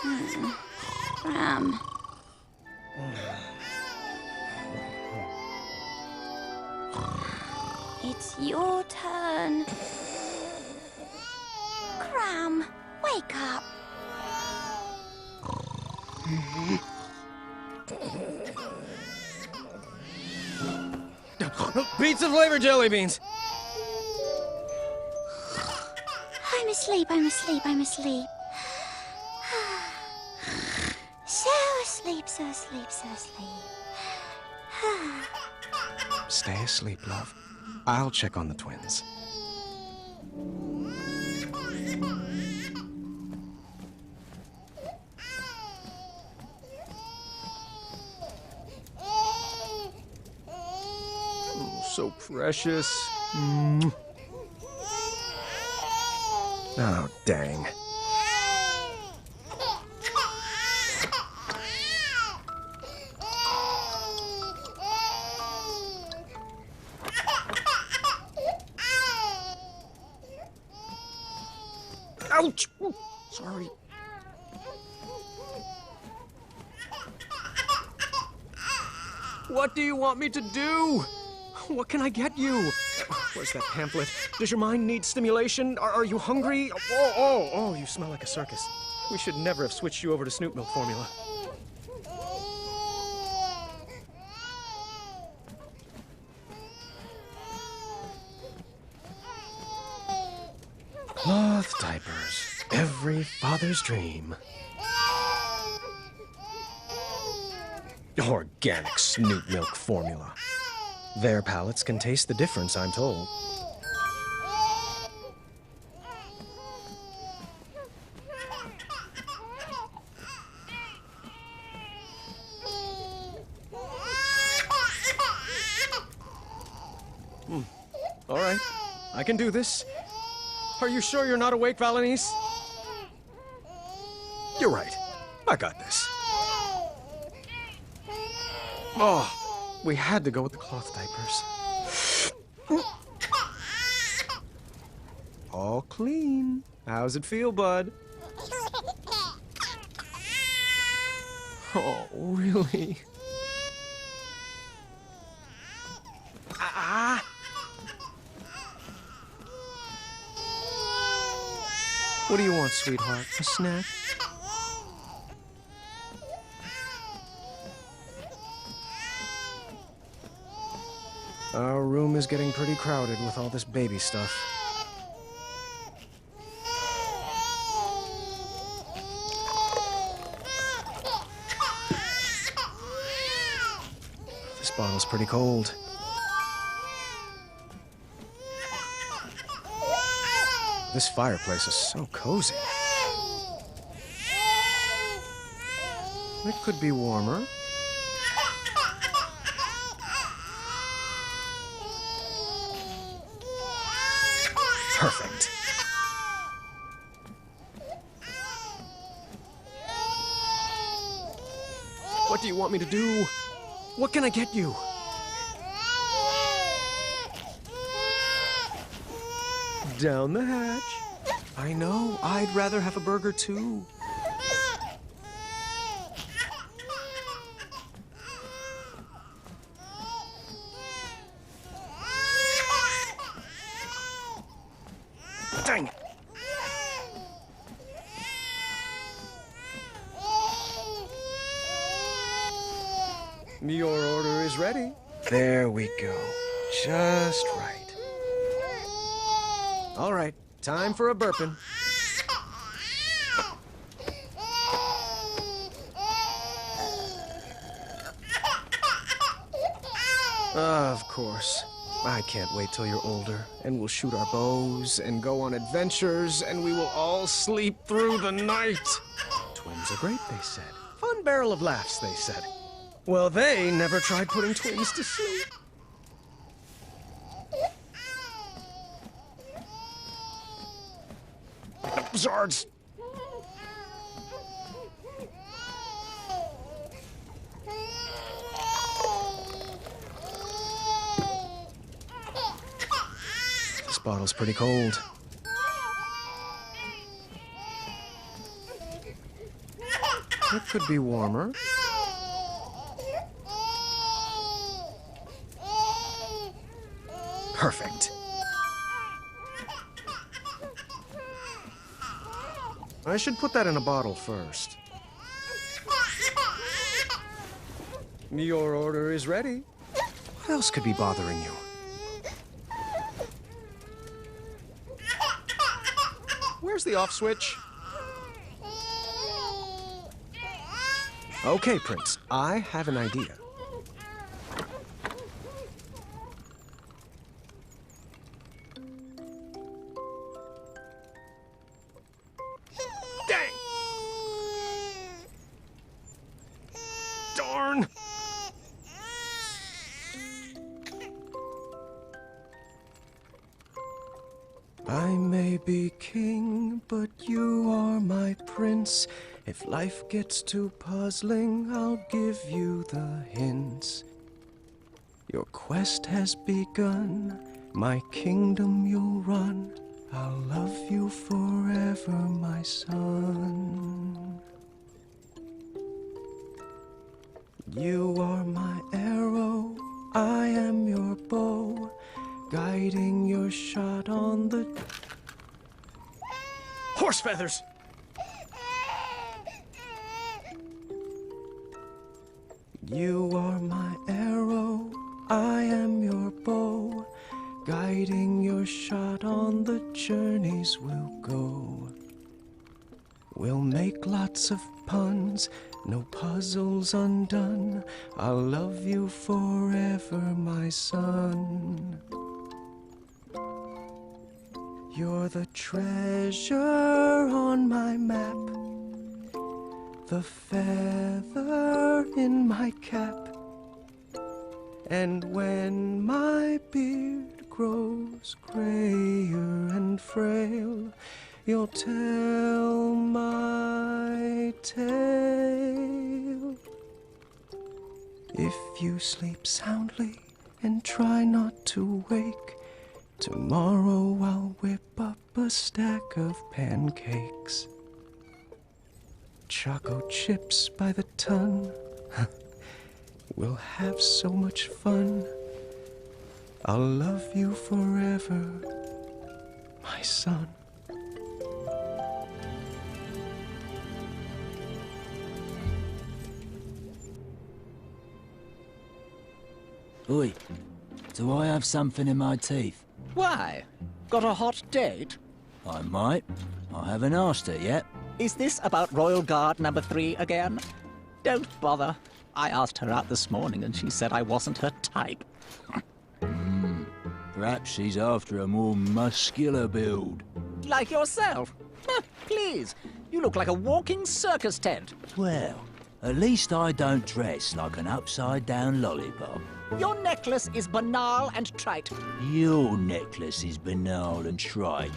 Cram. It's your turn. Cram, wake up. Pizza flavor jelly beans. I'm asleep, I'm asleep, I'm asleep. So asleep, so asleep, so asleep. Stay asleep, love. I'll check on the twins. So precious. Oh, dang. Ouch! Sorry. What do you want me to do? What can I get you? Where's that pamphlet? Does your mind need stimulation? Are you hungry? Oh, you smell like a circus. We should never have switched you over to Snoop Milk formula. Cloth diapers. Every father's dream. Organic Snoop Milk formula. Their palates can taste the difference, I'm told. All right, I can do this. Are you sure you're not awake, Valanice? You're right. I got this. Oh, we had to go with the cloth diapers. All clean. How's it feel, bud? Oh, really? Ah! What do you want, sweetheart? A snack? Our room is getting pretty crowded with all this baby stuff. This bottle's pretty cold. This fireplace is so cozy. It could be warmer. Perfect. What do you want me to do? What can I get you? Down the hatch. I know, I'd rather have a burger too. Dang it. Your order is ready. There we go. Just right. All right, time for a burping. Of course. I can't wait till you're older, and we'll shoot our bows and go on adventures, and we will all sleep through the night. Twins are great, they said. Fun barrel of laughs, they said. Well, they never tried putting twins to sleep. Zards! This bottle's pretty cold. It could be warmer. Perfect. I should put that in a bottle first. Your order is ready. What else could be bothering you? Where's the off switch? Okay, Prince, I have an idea. Dang! Darn! I may be king, but you are my prince. If life gets too puzzling, I'll give you the hints. Your quest has begun, my kingdom you'll run. I'll love you forever, my son. You are my arrow, I am your bow, guiding your shot on the... Horse feathers! You are my arrow, I am your bow, guiding your shot on the journeys we'll go. We'll make lots of puns, no puzzles undone. I'll love you forever, my son. You're the treasure on my map, the feather in my cap. And when my beard grows grayer and frail, you'll tell my tale. If you sleep soundly and try not to wake, tomorrow I'll whip up a stack of pancakes. Choco chips by the ton. We'll have so much fun. I'll love you forever, my son. Oi, do I have something in my teeth? Why? Got a hot date? I might. I haven't asked her yet. Is this about Royal Guard number 3 again? Don't bother. I asked her out this morning and she said I wasn't her type. Perhaps she's after a more muscular build. Like yourself. Please, you look like a walking circus tent. Well, at least I don't dress like an upside-down lollipop. Your necklace is banal and trite. Your necklace is banal and trite.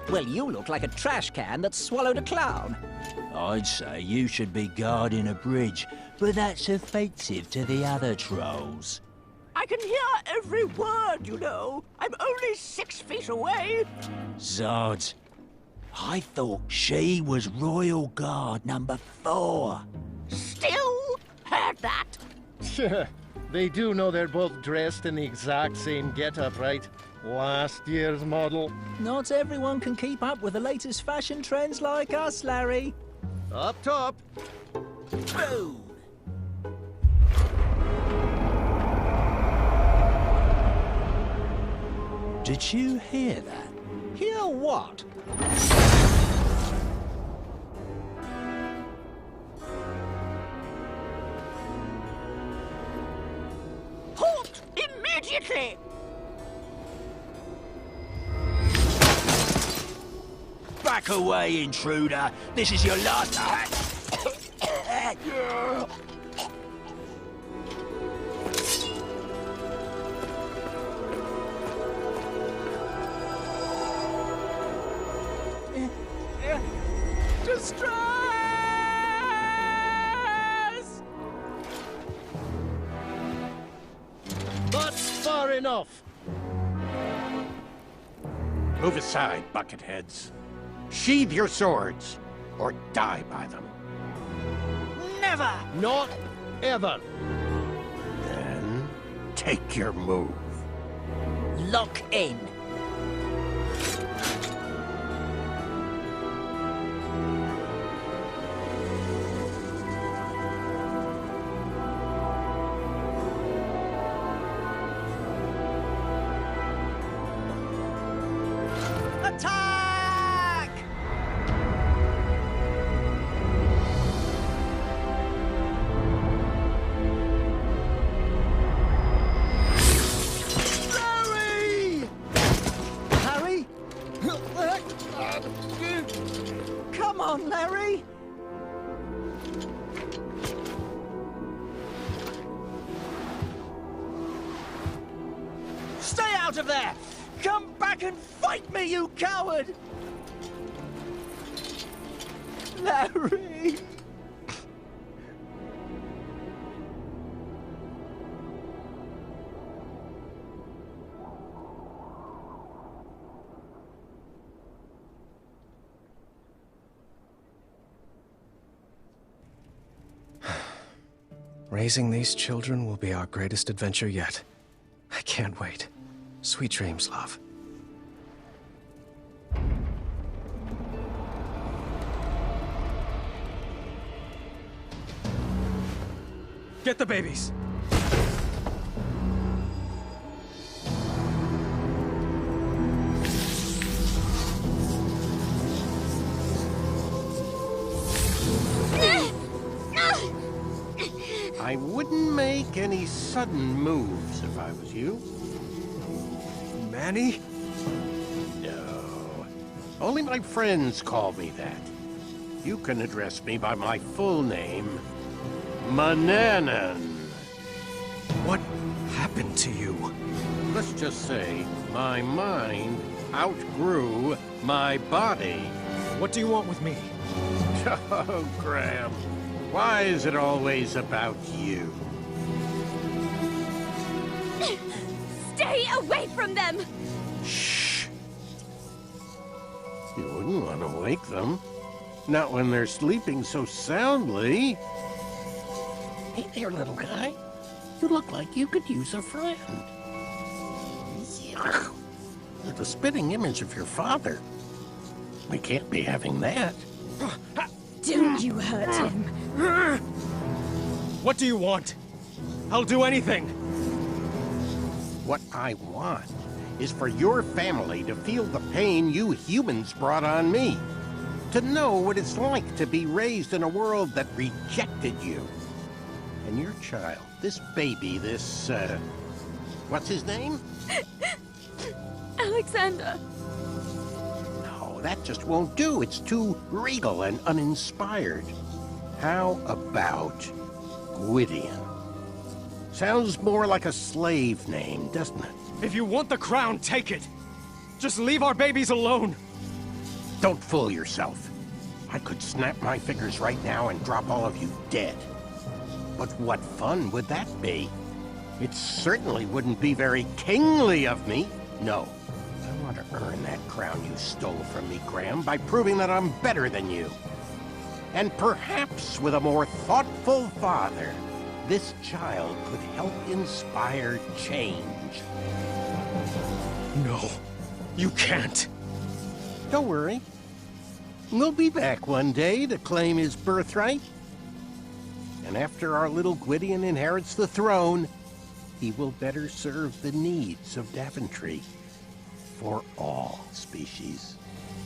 Well, you look like a trash can that swallowed a clown. I'd say you should be guarding a bridge, but that's offensive to the other trolls. I can hear every word, you know. I'm only 6 feet away. Zods, I thought she was Royal Guard number 4. Still heard that. They do know they're both dressed in the exact same getup, right? Last year's model. Not everyone can keep up with the latest fashion trends like us, Larry. Up top. Boom! Did you hear that? Hear what? Halt immediately! Back away, intruder! This is your last... Distress! That's far enough. Move aside, bucketheads. Sheathe your swords, or die by them. Never! Not ever. Then take your move. Lock in. Attack! Harry? Come on, Larry! Stay out of there! Come back and fight me, you coward! Larry! Raising these children will be our greatest adventure yet. I can't wait. Sweet dreams, love. Get the babies! I wouldn't make any sudden moves if I was you. Manny? No. Only my friends call me that. You can address me by my full name, Manannan. What happened to you? Let's just say my mind outgrew my body. What do you want with me? Oh, Graham, why is it always about you? Stay away from them! Shh. You wouldn't want to wake them. Not when they're sleeping so soundly. Hey there, little guy. You look like you could use a friend. Yuck. You're the spitting image of your father. We can't be having that. Don't you hurt him. What do you want? I'll do anything. What I want is for your family to feel the pain you humans brought on me. To know what it's like to be raised in a world that rejected you. And your child, this baby, this, what's his name? Alexander. No, that just won't do. It's too regal and uninspired. How about Gwydion? Sounds more like a slave name, doesn't it? If you want the crown, take it. Just leave our babies alone. Don't fool yourself. I could snap my fingers right now and drop all of you dead. But what fun would that be? It certainly wouldn't be very kingly of me. No, I want to earn that crown you stole from me, Graham, by proving that I'm better than you. And perhaps with a more thoughtful father, this child could help inspire change. No, you can't. Don't worry. We'll be back one day to claim his birthright. And after our little Gwydion inherits the throne, he will better serve the needs of Daventry. For all species.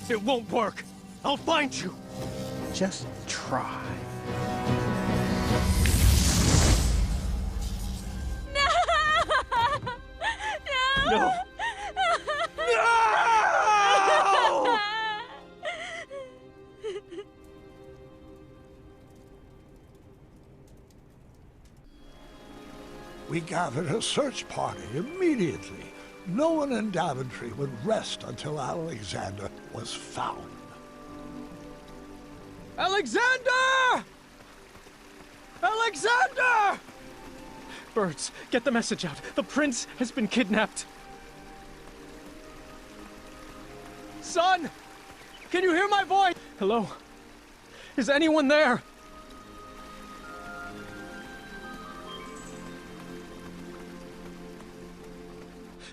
It won't work. I'll find you. Just try. No! No! We gathered a search party immediately. No one in Daventry would rest until Alexander was found. Alexander! Alexander! Birds, get the message out. The prince has been kidnapped. Son! Can you hear my voice? Hello? Is anyone there?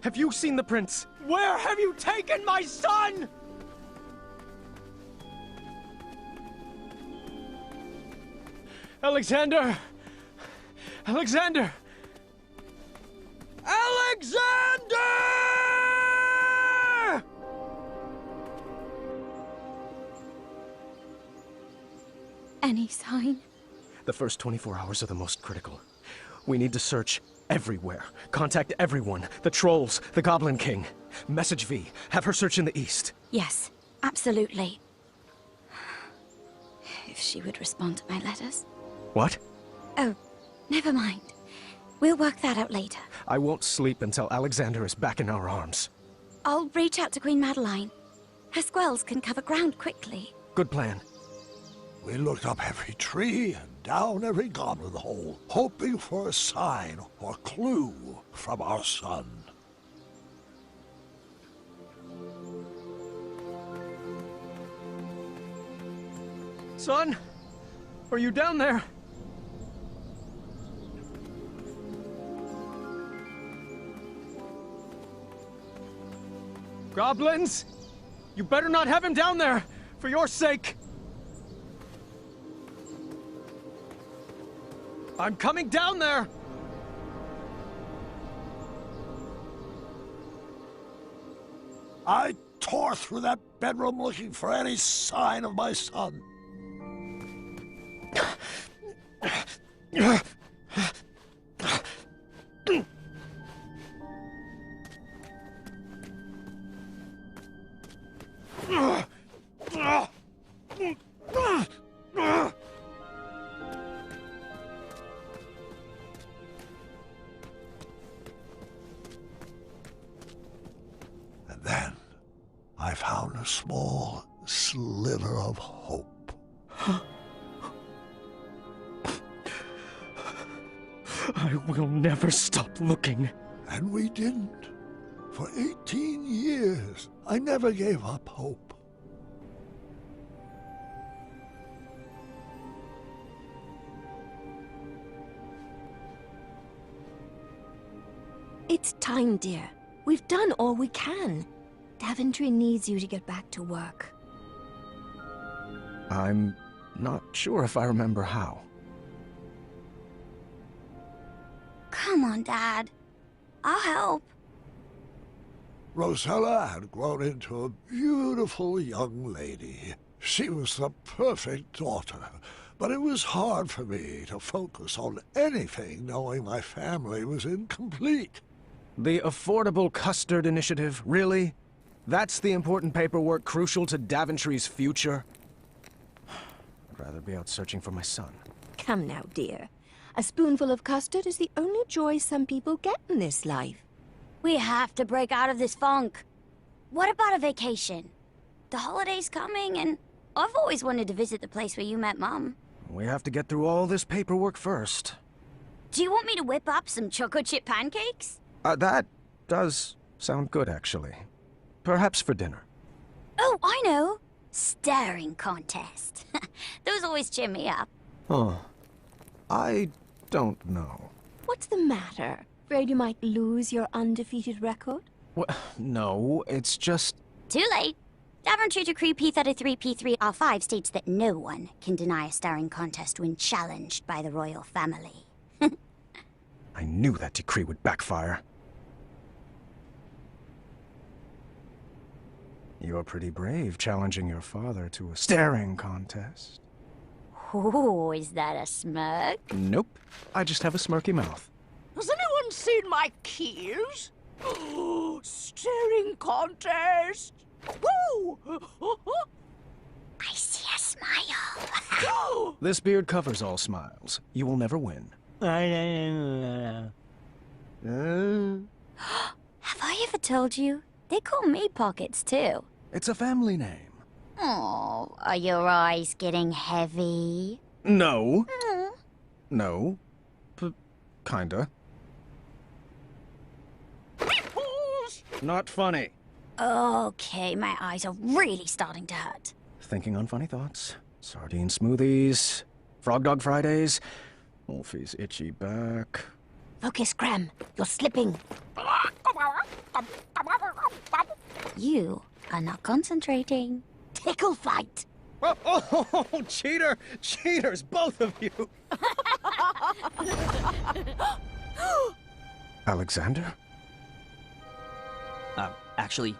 Have you seen the prince? Where have you taken my son? Alexander! Alexander! Alexander! Any sign? The first 24 hours are the most critical. We need to search everywhere. Contact everyone. The trolls, the Goblin King. Message V. Have her search in the east. Yes, absolutely. If she would respond to my letters. What? Oh, never mind. We'll work that out later. I won't sleep until Alexander is back in our arms. I'll reach out to Queen Madeline. Her squells can cover ground quickly. Good plan. We looked up every tree and down every goblin hole, hoping for a sign or clue from our son. Son? Are you down there? Goblins? You better not have him down there, for your sake. I'm coming down there! I tore through that bedroom looking for any sign of my son. And then I found a small sliver of hope. I will never stop looking. And we didn't. For 18 years, I never gave up hope. It's time, dear. We've done all we can. Daventry needs you to get back to work. I'm not sure if I remember how. Come on, Dad. I'll help. Rosella had grown into a beautiful young lady. She was the perfect daughter, but it was hard for me to focus on anything knowing my family was incomplete. The Affordable Custard Initiative, really? That's the important paperwork crucial to Daventry's future? I'd rather be out searching for my son. Come now, dear. A spoonful of custard is the only joy some people get in this life. We have to break out of this funk. What about a vacation? The holiday's coming, and I've always wanted to visit the place where you met Mom. We have to get through all this paperwork first. Do you want me to whip up some chocolate chip pancakes? That does sound good, actually. Perhaps for dinner. Oh, I know. Staring contest. Those always cheer me up. Huh. I don't know. What's the matter? Afraid you might lose your undefeated record? Well, no, it's just... Too late. Daventry Decree P33P3R5 states that no one can deny a staring contest when challenged by the royal family. I knew that decree would backfire. You're pretty brave, challenging your father to a staring contest. Oh, is that a smirk? Nope. I just have a smirky mouth. Has anyone seen my keys? Oh, staring contest! Woo! I see a smile. This beard covers all smiles. You will never win. Have I ever told you? They call me Pockets, too. It's a family name. Oh, are your eyes getting heavy? No. No. Kinda. Not funny. Okay, my eyes are really starting to hurt. Thinking on funny thoughts. Sardine smoothies. Frog Dog Fridays. Wolfie's itchy back. Focus, Graham. You're slipping. You are not concentrating. Tickle fight! Oh, cheater! Cheaters, both of you! Alexander? Actually,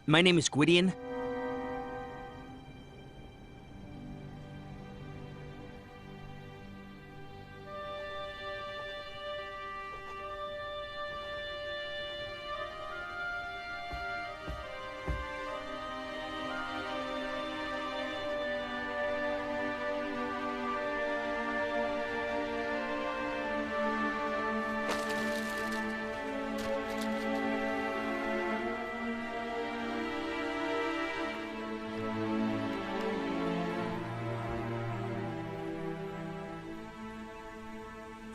my name is Gwydion.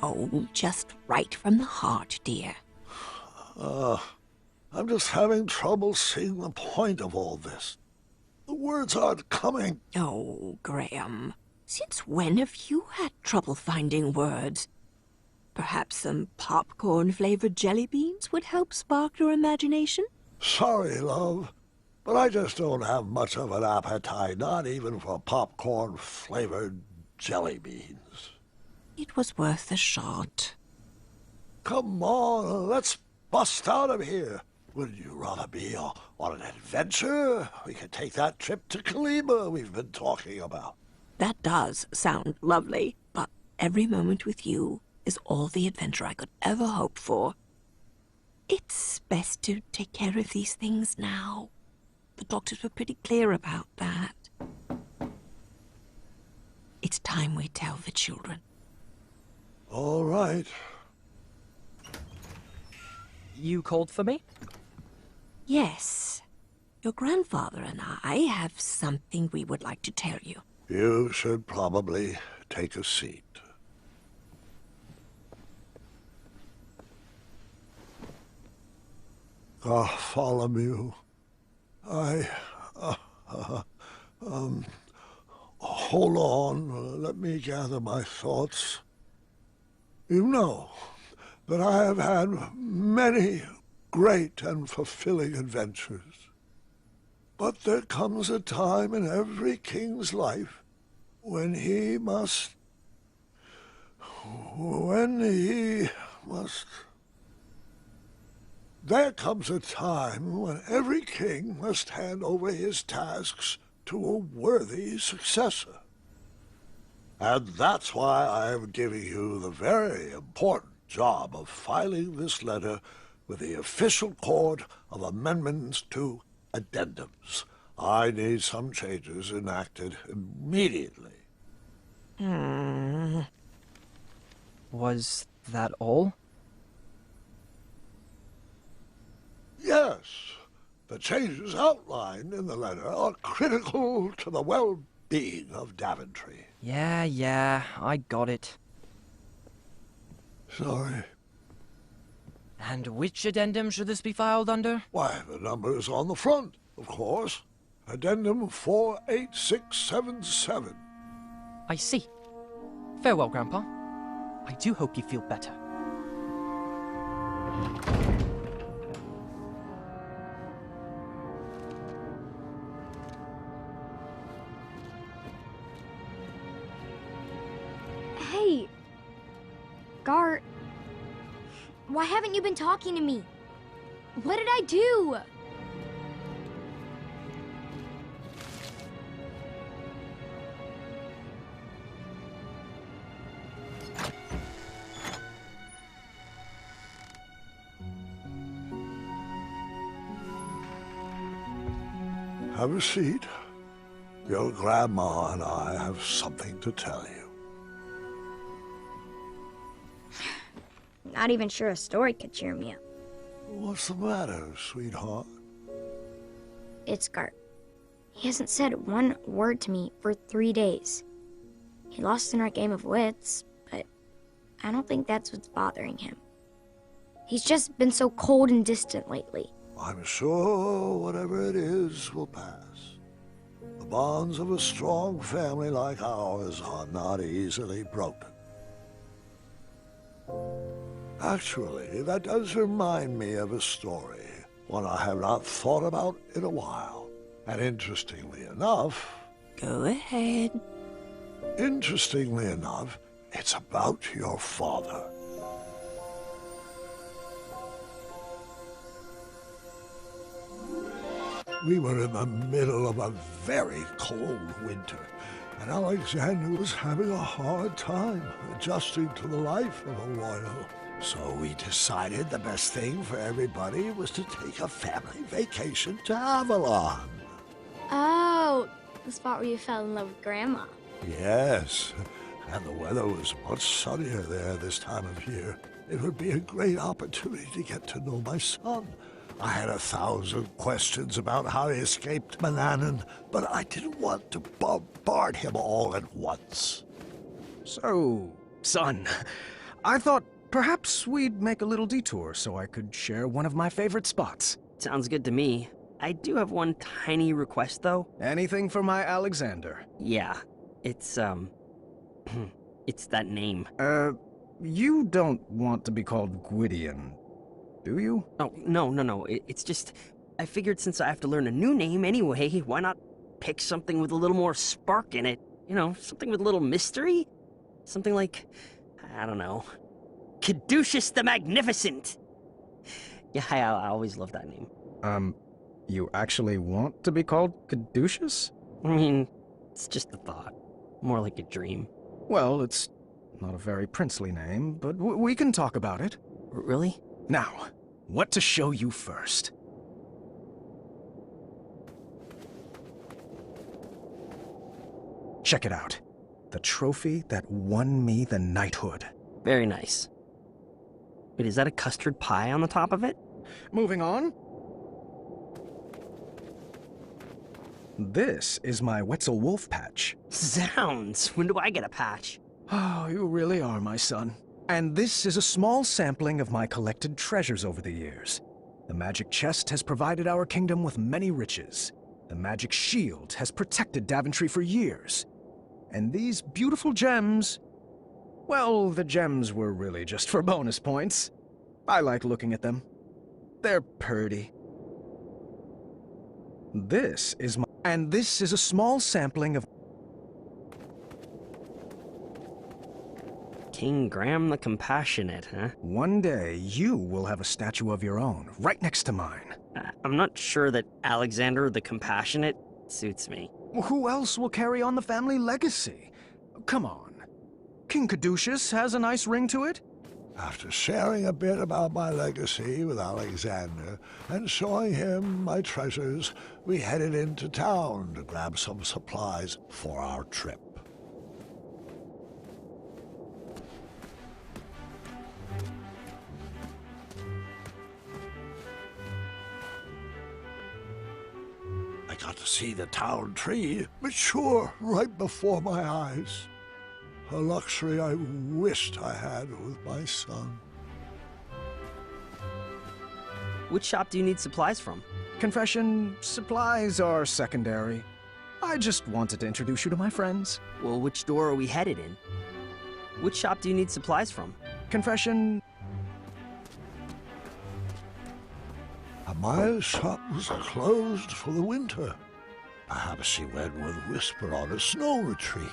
Oh, just right from the heart, dear. I'm just having trouble seeing the point of all this. The words aren't coming. Oh, Graham. Since when have you had trouble finding words? Perhaps some popcorn-flavored jelly beans would help spark your imagination? Sorry, love, but I just don't have much of an appetite, not even for popcorn-flavored jelly beans. It was worth a shot. Come on, let's bust out of here. Would you rather be on an adventure? We could take that trip to Kalima we've been talking about. That does sound lovely, but every moment with you is all the adventure I could ever hope for. It's best to take care of these things now. The doctors were pretty clear about that. It's time we tell the children. All right. You called for me? Yes. Your grandfather and I have something we would like to tell you. You should probably take a seat. Bartholomew, hold on, let me gather my thoughts. You know that I have had many great and fulfilling adventures. But there comes a time in every king's life when he must... There comes a time when every king must hand over his tasks to a worthy successor. And that's why I am giving you the very important job of filing this letter with the official court of amendments to addendums. I need some changes enacted immediately. Was that all? Yes. The changes outlined in the letter are critical to the well-being of Daventry. Yeah, I got it. Sorry. And which addendum should this be filed under? Why, the number's on the front, of course. Addendum 48677. I see. Farewell, Grandpa. I do hope you feel better. Hey, Gar, why haven't you been talking to me? What did I do? Have a seat. Your grandma and I have something to tell you. Not even sure a story could cheer me up. What's the matter, sweetheart? It's Gart. He hasn't said one word to me for 3 days. He lost in our game of wits, but I don't think that's what's bothering him. He's just been so cold and distant lately. I'm sure whatever it is will pass. The bonds of a strong family like ours are not easily broken. Actually, that does remind me of a story. one I have not thought about in a while. And interestingly enough... Go ahead. Interestingly enough, it's about your father. We were in the middle of a very cold winter, and Alexander was having a hard time adjusting to the life of a royal. So we decided the best thing for everybody was to take a family vacation to Avalon. Oh, the spot where you fell in love with Grandma. Yes, and the weather was much sunnier there this time of year. It would be a great opportunity to get to know my son. I had 1,000 questions about how he escaped Manannan, but I didn't want to bombard him all at once. So, son, I thought perhaps we'd make a little detour so I could share one of my favorite spots. Sounds good to me. I do have one tiny request, though. Anything for my Alexander? Yeah, it's, it's that name. You don't want to be called Gwydion, do you? Oh, no. It's just, I figured since I have to learn a new name anyway, why not pick something with a little more spark in it? You know, something with a little mystery? Something like, I don't know, Caduceus the Magnificent! Yeah, I always loved that name. You actually want to be called Caduceus? I mean, it's just a thought. More like a dream. Well, it's not a very princely name, but we can talk about it. Really? Now, what to show you first? Check it out. The trophy that won me the knighthood. Very nice. Wait, is that a custard pie on the top of it? Moving on. This is my Wetzel Wolf patch. Zounds! When do I get a patch? Oh, you really are my son. And this is a small sampling of my collected treasures over the years. The magic chest has provided our kingdom with many riches. The magic shield has protected Daventry for years. And these beautiful gems... well, the gems were really just for bonus points. I like looking at them. They're purty. This is my... and this is a small sampling of... King Graham the Compassionate, huh? One day, you will have a statue of your own, right next to mine. I'm not sure that Alexander the Compassionate suits me. Who else will carry on the family legacy? Come on. King Caduceus has a nice ring to it. After sharing a bit about my legacy with Alexander and showing him my treasures, we headed into town to grab some supplies for our trip. I got to see the town tree mature right before my eyes. A luxury I wished I had with my son. Which shop do you need supplies from? Confession, supplies are secondary. I just wanted to introduce you to my friends. Well, which door are we headed in? Which shop do you need supplies from? Confession... Amaya's shop was closed for the winter. Perhaps she went with Whisper on a snow retreat.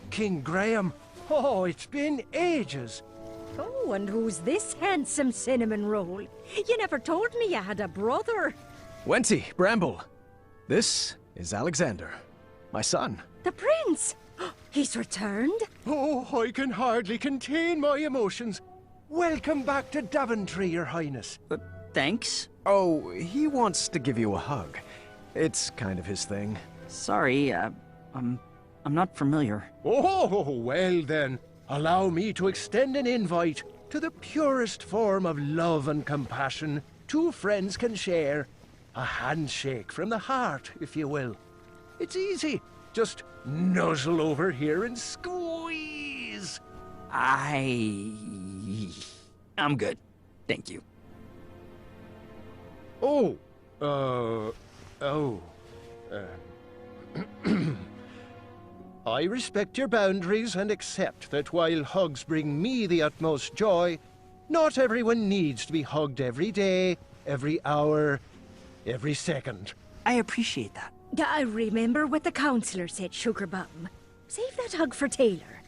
King Graham. Oh, it's been ages. Oh, and who's this handsome cinnamon roll? You never told me you had a brother. Wenty, Bramble. This is Alexander, my son. The prince! He's returned? Oh, I can hardly contain my emotions. Welcome back to Daventry, Your Highness. Thanks? Oh, he wants to give you a hug. It's kind of his thing. Sorry, I'm not familiar. Oh, well then. Allow me to extend an invite to the purest form of love and compassion two friends can share. A handshake from the heart, if you will. It's easy. Just nuzzle over here and squeeze. I'm good. Thank you. Oh, I respect your boundaries and accept that while hugs bring me the utmost joy, not everyone needs to be hugged every day, every hour, every second. I appreciate that. I remember what the counselor said, Sugar Bum. Save that hug for Taylor.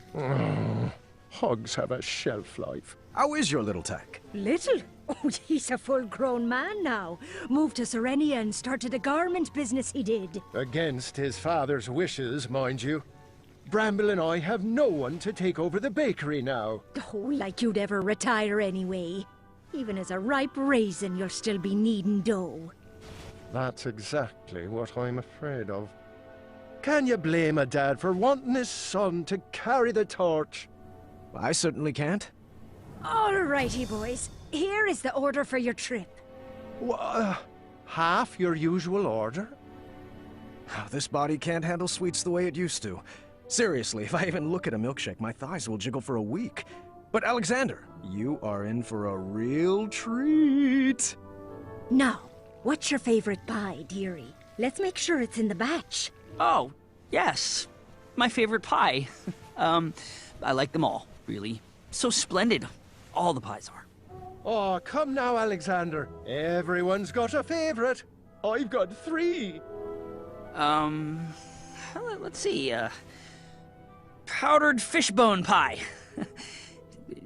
Hugs have a shelf life. How is your little Tack? Little? Oh, he's a full-grown man now. Moved to Serenia and started a garment business he did. Against his father's wishes, mind you. Bramble and I have no one to take over the bakery now. Oh, like you'd ever retire anyway. Even as a ripe raisin, you'll still be kneading dough. That's exactly what I'm afraid of. Can you blame a dad for wanting his son to carry the torch? I certainly can't. All righty, boys. Here is the order for your trip. Half your usual order? This body can't handle sweets the way it used to. Seriously, if I even look at a milkshake, my thighs will jiggle for a week. But Alexander, you are in for a real treat. Now, what's your favorite pie, dearie? Let's make sure it's in the batch. Oh, yes. My favorite pie. I like them all, really. So splendid. All the pies are. Oh, come now, Alexander. Everyone's got a favorite. I've got 3. Let's see, powdered fishbone pie.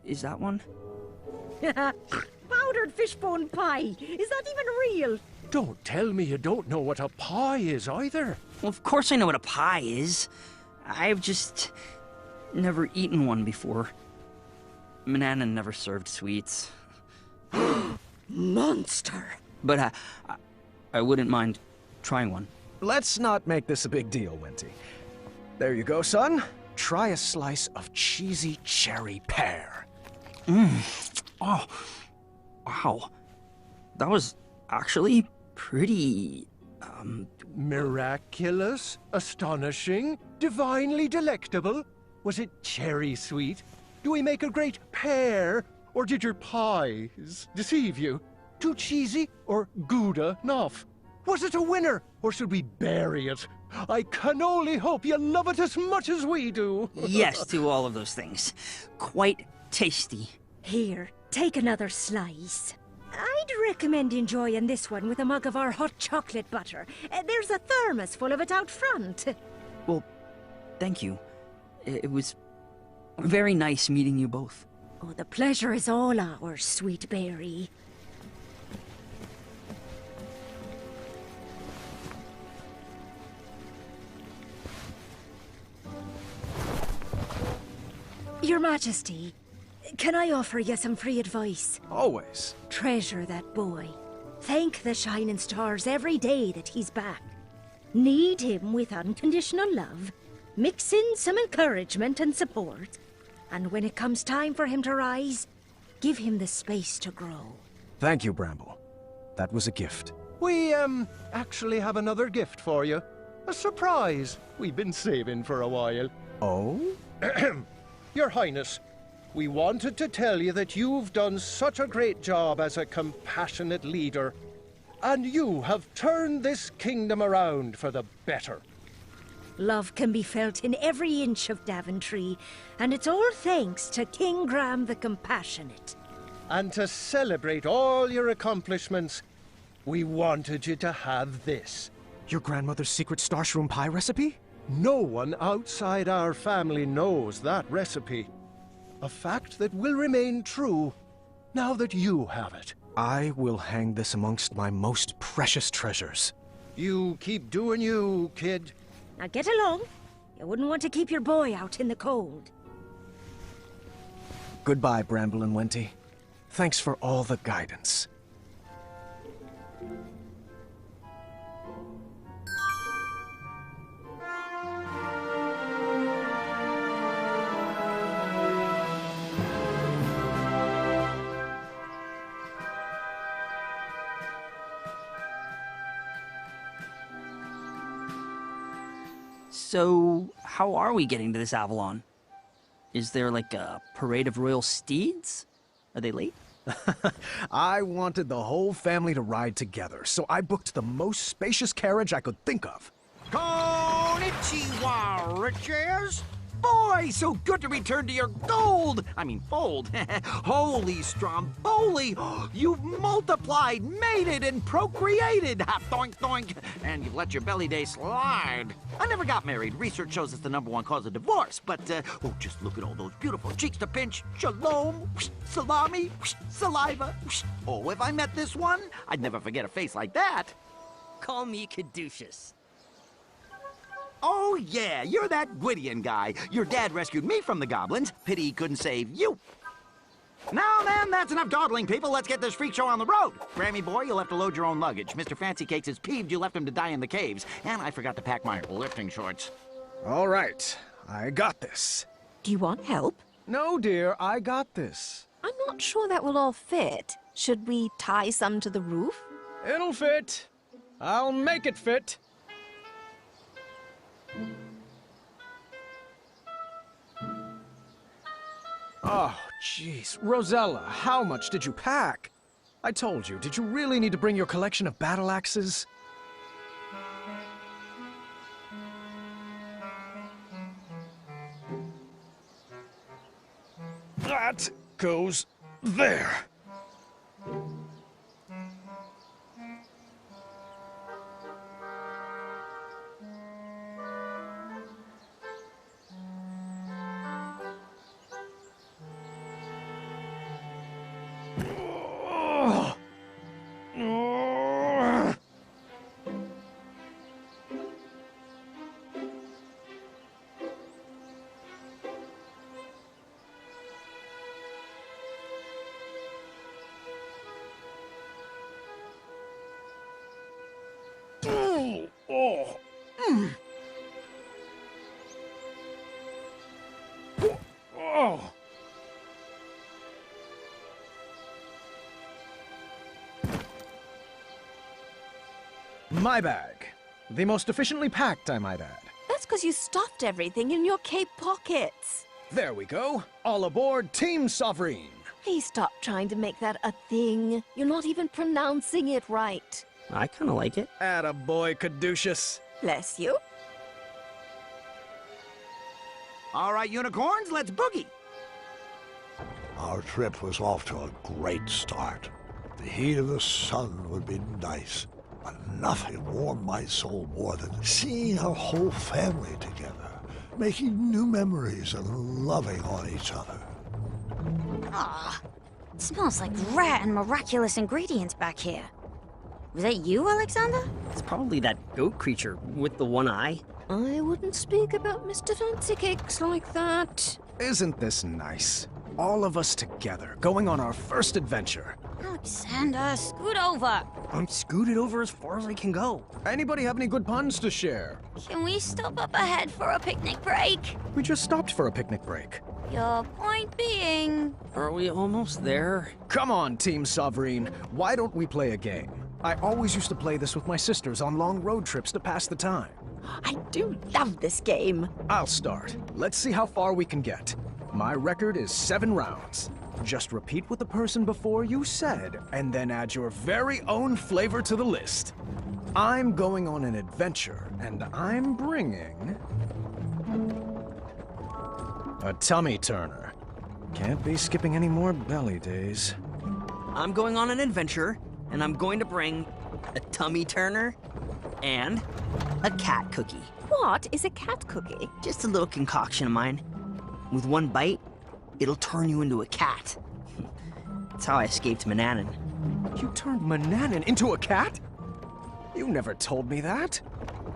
Is that one? Powdered fishbone pie. Is that even real? Don't tell me you don't know what a pie is either. Well, of course I know what a pie is. I've just never eaten one before. Manana never served sweets. Monster. But I wouldn't mind trying one. Let's not make this a big deal, Wenty. There you go, son. Try a slice of cheesy cherry pear. Oh, wow. That was actually pretty, Miraculous, astonishing, divinely delectable. Was it cherry sweet? Do we make a great pear? Or did your pies deceive you? Too cheesy or Gouda enough? Was it a winner, or should we bury it? I can only hope you love it as much as we do. Yes to all of those things. Quite tasty. Here, take another slice. I'd recommend enjoying this one with a mug of our hot chocolate butter. There's a thermos full of it out front. Well, thank you. It was very nice meeting you both. Oh, the pleasure is all ours, sweet berry. Your Majesty, can I offer you some free advice? Always. Treasure that boy. Thank the shining stars every day that he's back. Need him with unconditional love. Mix in some encouragement and support. And when it comes time for him to rise, give him the space to grow. Thank you, Bramble. That was a gift. We, actually have another gift for you. A surprise we've been saving for a while. Oh? Your Highness, we wanted to tell you that you've done such a great job as a compassionate leader, and you have turned this kingdom around for the better. Love can be felt in every inch of Daventry, and it's all thanks to King Graham the Compassionate. And to celebrate all your accomplishments, we wanted you to have this. Your grandmother's secret starshroom pie recipe? No one outside our family knows that recipe. A fact that will remain true now that you have it. I will hang this amongst my most precious treasures. You keep doing you, kid. Now get along. You wouldn't want to keep your boy out in the cold. Goodbye, Bramble and Wenty. Thanks for all the guidance. So, how are we getting to this Avalon? Is there like a parade of royal steeds? Are they late? I wanted the whole family to ride together, so I booked the most spacious carriage I could think of. Konnichiwa, riches! Boy, so good to return to your gold! I mean, fold. Holy Stromboli! You've multiplied, mated, and procreated! Ha, doink, doink! And you've let your belly day slide. I never got married. Research shows it's the #1 cause of divorce. But, oh, just look at all those beautiful cheeks to pinch. Shalom, salami, saliva. Oh, if I met this one, I'd never forget a face like that. Call me Caduceus. Oh, yeah, you're that Gwydion guy. Your dad rescued me from the goblins. Pity he couldn't save you. Now then, that's enough dawdling, people. Let's get this freak show on the road. Grammy boy, you'll have to load your own luggage. Mr. Fancy Cakes is peeved you left him to die in the caves. And I forgot to pack my lifting shorts. All right, I got this. Do you want help? No, dear, I got this. I'm not sure that will all fit. Should we tie some to the roof? It'll fit. I'll make it fit. Oh, jeez. Rosella, how much did you pack? I told you, did you really need to bring your collection of battle axes? That goes there. My bag. The most efficiently packed, I might add. That's because you stuffed everything in your cape pockets. There we go. All aboard Team Sovereign. Please stop trying to make that a thing. You're not even pronouncing it right. I kind of like it. Attaboy, Caduceus. Bless you. All right, unicorns, let's boogie. Our trip was off to a great start. The heat of the sun would be nice, but nothing warmed my soul more than seeing our whole family together, making new memories and loving on each other. Ah, it smells like rare and miraculous ingredients back here. Was that you, Alexander? It's probably that goat creature with the one eye. I wouldn't speak about Mr. Fancy Cakes like that. Isn't this nice? All of us together, going on our first adventure. Alexander, scoot over. I'm scooted over as far as I can go. Anybody have any good puns to share? Can we stop up ahead for a picnic break? We just stopped for a picnic break. Your point being... Are we almost there? Come on, Team Sovereign. Why don't we play a game? I always used to play this with my sisters on long road trips to pass the time. I do love this game. I'll start. Let's see how far we can get. My record is 7 rounds. Just repeat what the person before you said, and then add your very own flavor to the list. I'm going on an adventure, and I'm bringing... a tummy turner. Can't be skipping any more belly days. I'm going on an adventure, and I'm going to bring a tummy turner and a cat cookie. What is a cat cookie? Just a little concoction of mine. With one bite, it'll turn you into a cat. That's how I escaped Manannan. You turned Manannan into a cat? You never told me that.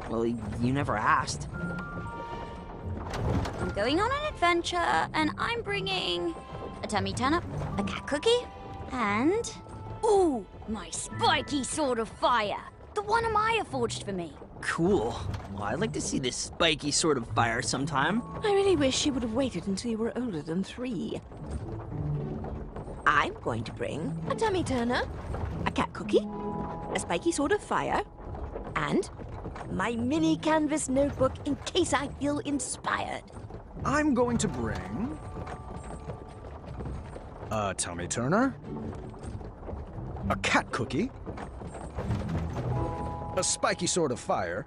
Well, you never asked. I'm going on an adventure, and I'm bringing a tummy turner, a cat cookie, and... ooh, my spiky sword of fire. The one Amaya forged for me. Cool. Well, I'd like to see this spiky sword of fire sometime. I really wish you would have waited until you were older than 3. I'm going to bring a tummy turner, a cat cookie, a spiky sword of fire, and my mini canvas notebook in case I feel inspired. I'm going to bring... A tummy turner. A cat cookie. A spiky sword of fire.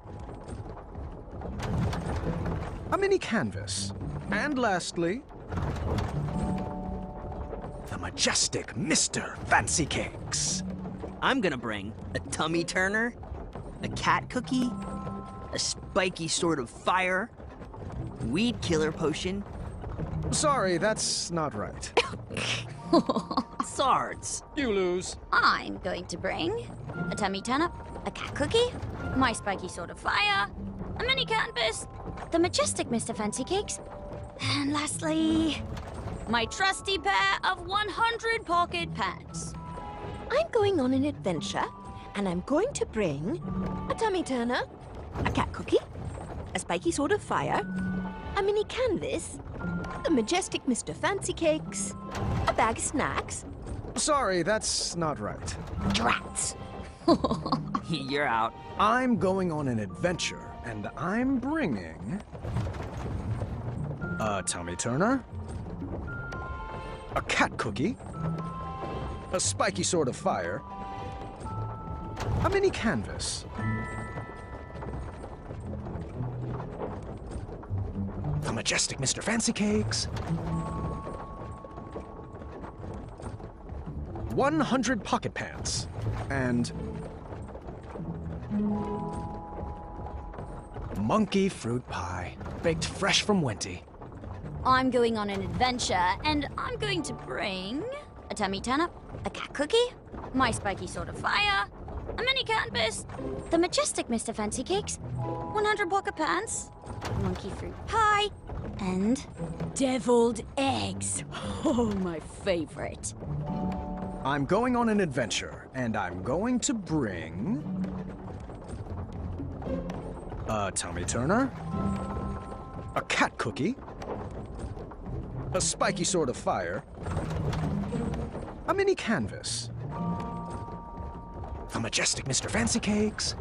A mini canvas. And lastly, the majestic Mr. Fancy Cakes. I'm gonna bring a tummy turner, a cat cookie, a spiky sword of fire, weed killer potion. Sorry, that's not right. Swords. You lose. I'm going to bring a tummy turnip, a cat cookie, my spiky sword of fire, a mini canvas, the majestic Mr. Fancy Cakes, and lastly, my trusty pair of 100 pocket pants. I'm going on an adventure, and I'm going to bring a tummy turner, a cat cookie, a spiky sword of fire, a mini canvas, the majestic Mr. Fancy Cakes, a bag of snacks. Sorry, that's not right. Drats. You're out. I'm going on an adventure, and I'm bringing a tummy turner, a cat cookie, a spiky sword of fire, a mini canvas, the majestic Mr. Fancy Cakes, 100 pocket pants, and monkey fruit pie, baked fresh from Wenty. I'm going on an adventure, and I'm going to bring a tummy turnip, a cat cookie, my spiky sword of fire, a mini canvas, the majestic Mr. Fancy Cakes, 100 pocket pants, monkey fruit pie, and deviled eggs. Oh, my favorite. I'm going on an adventure, and I'm going to bring a tummy turner, a cat cookie, a spiky sword of fire, a mini canvas, the majestic Mr. Fancy Cakes,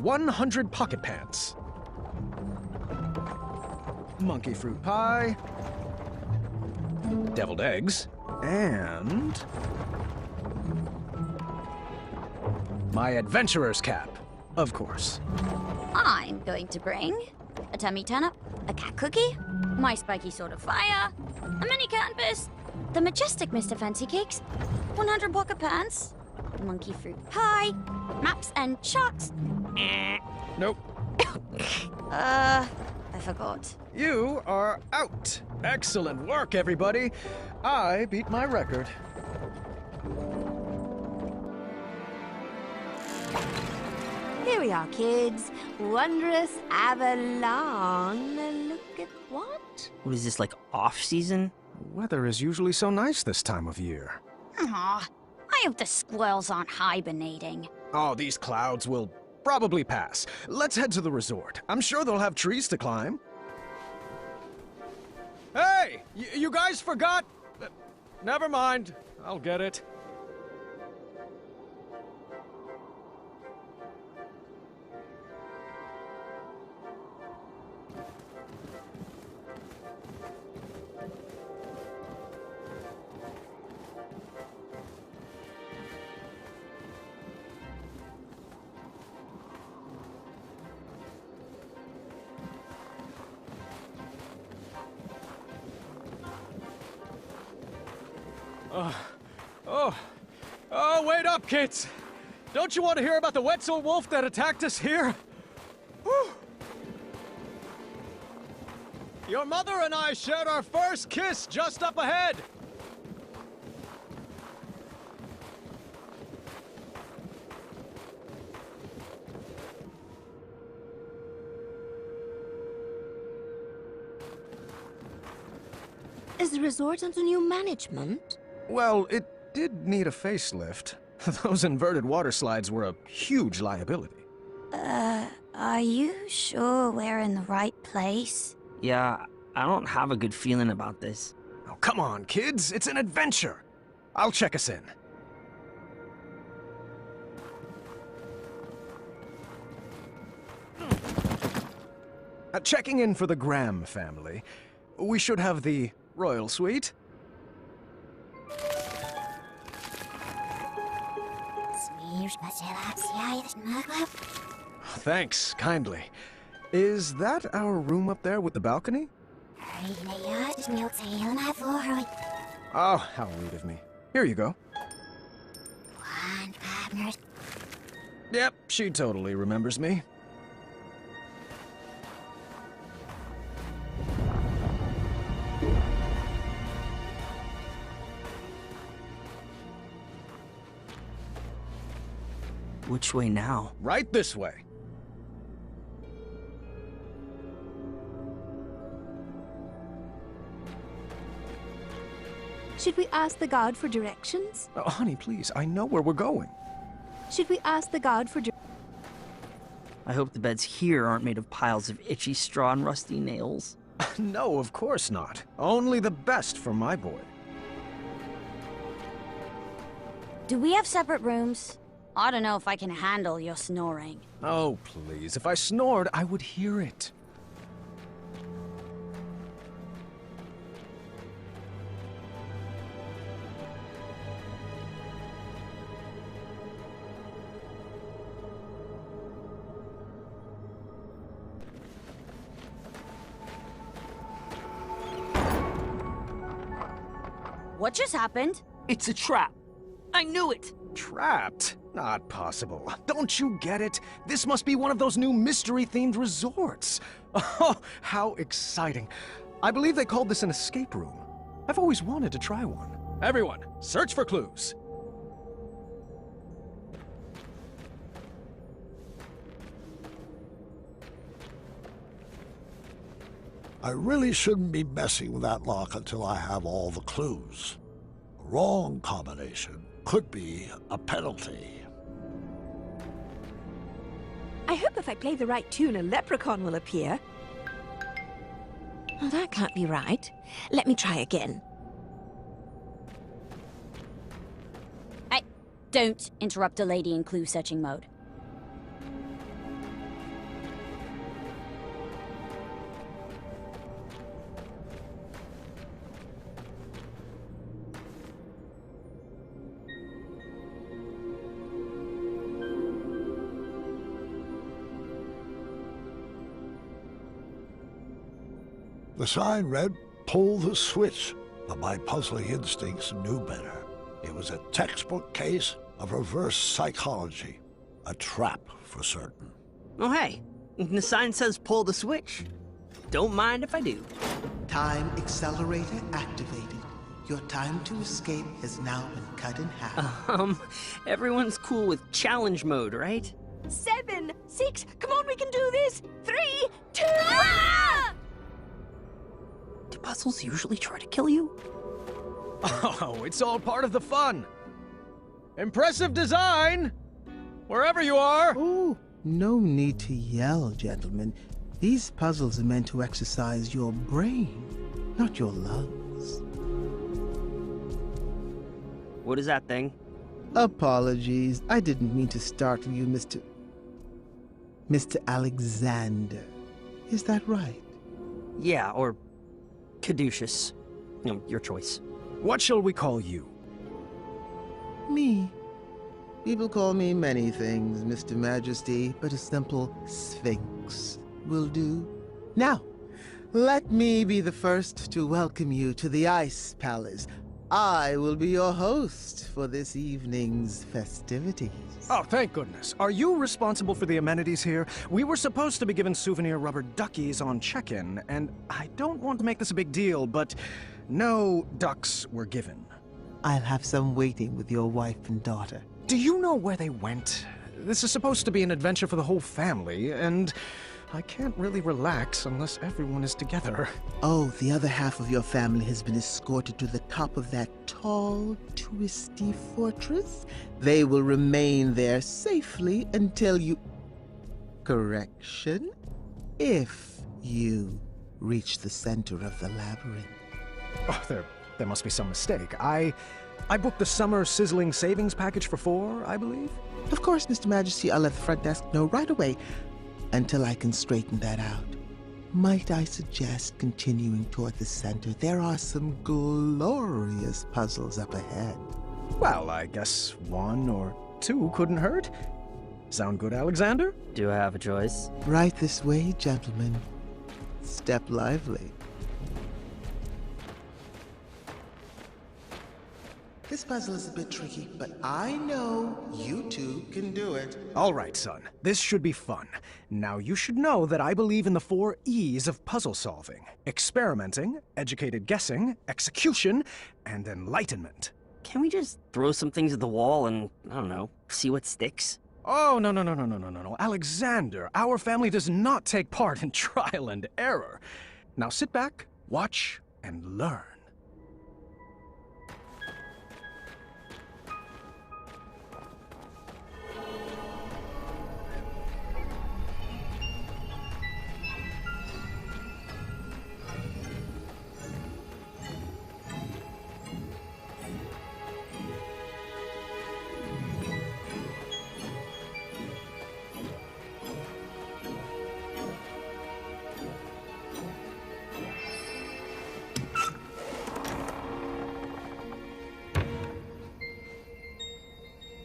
100 pocket pants, monkey fruit pie, deviled eggs, and my adventurer's cap, of course. I'm going to bring a tummy turnip, a cat cookie, my spiky sword of fire, a mini canvas, the majestic Mr. Fancy Cakes, 100 pocket pants, monkey fruit pie, maps and charts. Nope. I forgot. You are out. Excellent work, everybody. I beat my record. Here we are, kids. Wondrous Avalon. Look at what? What is this, like off-season? Weather is usually so nice this time of year. Aw, I hope the squirrels aren't hibernating. Oh, these clouds will probably pass. Let's head to the resort. I'm sure they'll have trees to climb. Hey! You guys forgot? Never mind. I'll get it. Oh, wait up, kids! Don't you want to hear about the Wetzel wolf that attacked us here? Whew. Your mother and I shared our first kiss just up ahead! Is the resort under new management? Well, it did need a facelift. Those inverted water slides were a huge liability. Are you sure we're in the right place? Yeah, I don't have a good feeling about this. Oh, come on, kids. It's an adventure. I'll check us in. Checking in for the Graham family. We should have the royal suite. Thanks, kindly. Is that our room up there with the balcony? Oh, how rude of me. Here you go. Yep, she totally remembers me. Which way now? Right this way. Should we ask the guard for directions? Oh, honey, please, I know where we're going. Should we ask the guard for I hope the beds here aren't made of piles of itchy straw and rusty nails. No, of course not. Only the best for my boy. Do we have separate rooms? I don't know if I can handle your snoring. Oh, please. If I snored, I would hear it. What just happened? It's a trap. I knew it. Trapped? Not possible. Don't you get it? This must be one of those new mystery-themed resorts. Oh, how exciting. I believe they called this an escape room. I've always wanted to try one. Everyone, search for clues. I really shouldn't be messing with that lock until I have all the clues. A wrong combination could be a penalty. I hope if I play the right tune, a leprechaun will appear. Well, that can't be right. Let me try again. Don't interrupt a lady in clue-searching mode. The sign read, "Pull the switch," but my puzzling instincts knew better. It was a textbook case of reverse psychology. A trap, for certain. Oh, hey. The sign says pull the switch. Don't mind if I do. Time accelerator activated. Your time to escape has now been cut in half. Everyone's cool with challenge mode, right? 7, 6, come on, we can do this! 3, 2, Do puzzles usually try to kill you? Oh, it's all part of the fun. Impressive design! Wherever you are! Oh, no need to yell, gentlemen. These puzzles are meant to exercise your brain, not your lungs. What is that thing? Apologies. I didn't mean to startle you, Mr. Alexander. Is that right? Yeah, or Caduceus. Your choice. What shall we call you? Me. People call me many things, Mr. Majesty, but a simple Sphinx will do. Now, let me be the first to welcome you to the Ice Palace. I will be your host for this evening's festivities. Oh, thank goodness. Are you responsible for the amenities here? We were supposed to be given souvenir rubber duckies on check-in, and I don't want to make this a big deal, but no ducks were given. I'll have some waiting with your wife and daughter. Do you know where they went? This is supposed to be an adventure for the whole family, and I can't really relax unless everyone is together. Oh, the other half of your family has been escorted to the top of that tall, twisty fortress. They will remain there safely until you... Correction? If you reach the center of the labyrinth. Oh, there must be some mistake. I booked the summer sizzling savings package for 4, I believe? Of course, Mr. Majesty. I'll let the front desk know right away. Until I can straighten that out, might I suggest continuing toward the center? There are some glorious puzzles up ahead. Well, I guess 1 or too couldn't hurt. Sound good, Alexander? Do I have a choice? Right this way, gentlemen. Step lively. This puzzle is a bit tricky, but I know you two can do it. All right, son. This should be fun. Now, you should know that I believe in the 4 E's of puzzle solving. Experimenting, educated guessing, execution, and enlightenment. Can we just throw some things at the wall and, I don't know, see what sticks? Oh, no. Alexander, our family does not take part in trial and error. Now sit back, watch, and learn.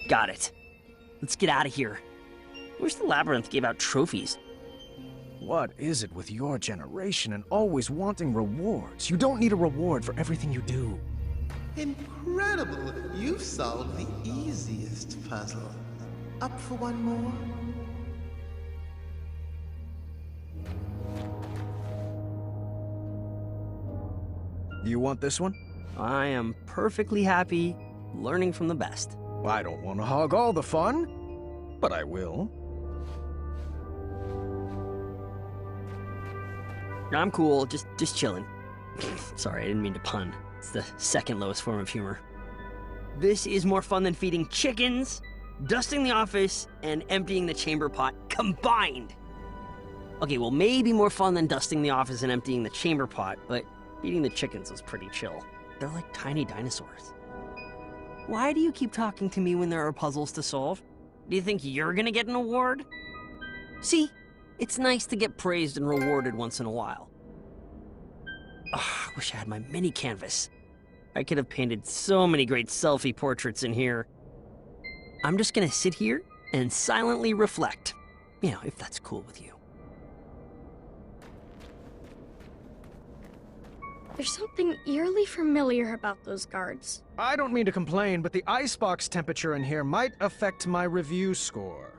Got it. Let's get out of here. I wish the labyrinth gave out trophies. What is it with your generation and always wanting rewards? You don't need a reward for everything you do. Incredible! You've solved the easiest puzzle. Up for one more? You want this one? I am perfectly happy learning from the best. I don't want to hog all the fun, but I will. I'm cool, just chilling. Sorry, I didn't mean to pun. It's the second lowest form of humor. This is more fun than feeding chickens, dusting the office, and emptying the chamber pot combined. Okay, well, maybe more fun than dusting the office and emptying the chamber pot, but feeding the chickens was pretty chill. They're like tiny dinosaurs. Why do you keep talking to me when there are puzzles to solve? Do you think you're gonna get an award? See, it's nice to get praised and rewarded once in a while. I wish I had my mini canvas. I could have painted so many great selfie portraits in here. I'm just gonna sit here and silently reflect. You know, if that's cool with you. There's something eerily familiar about those guards. I don't mean to complain, but the icebox temperature in here might affect my review score.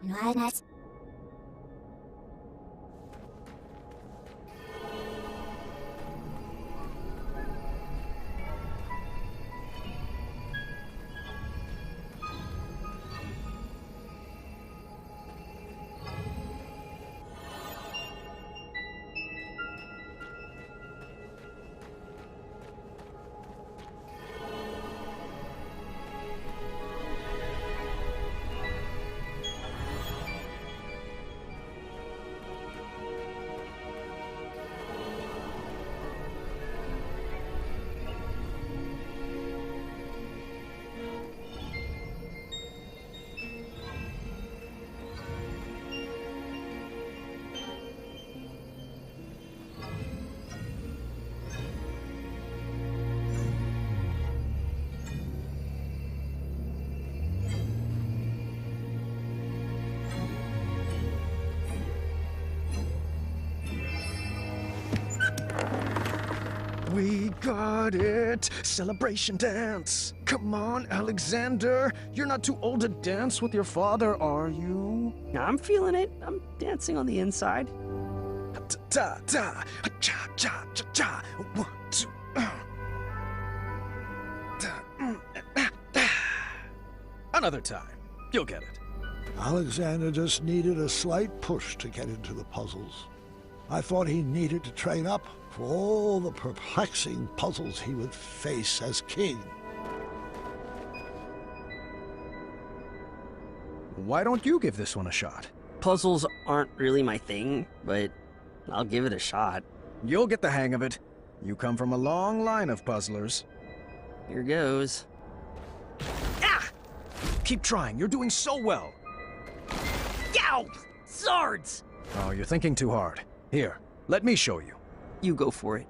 We got it! Celebration dance! Come on, Alexander! You're not too old to dance with your father, are you? I'm feeling it. I'm dancing on the inside. Ta ta cha cha cha cha. 1, 2. Another time. You'll get it. Alexander just needed a slight push to get into the puzzles. I thought he needed to train up for all the perplexing puzzles he would face as king. Why don't you give this one a shot? Puzzles aren't really my thing, but I'll give it a shot. You'll get the hang of it. You come from a long line of puzzlers. Here goes. Ah! Keep trying. You're doing so well. Yow! Swords! Oh, you're thinking too hard. Here, let me show you. You go for it.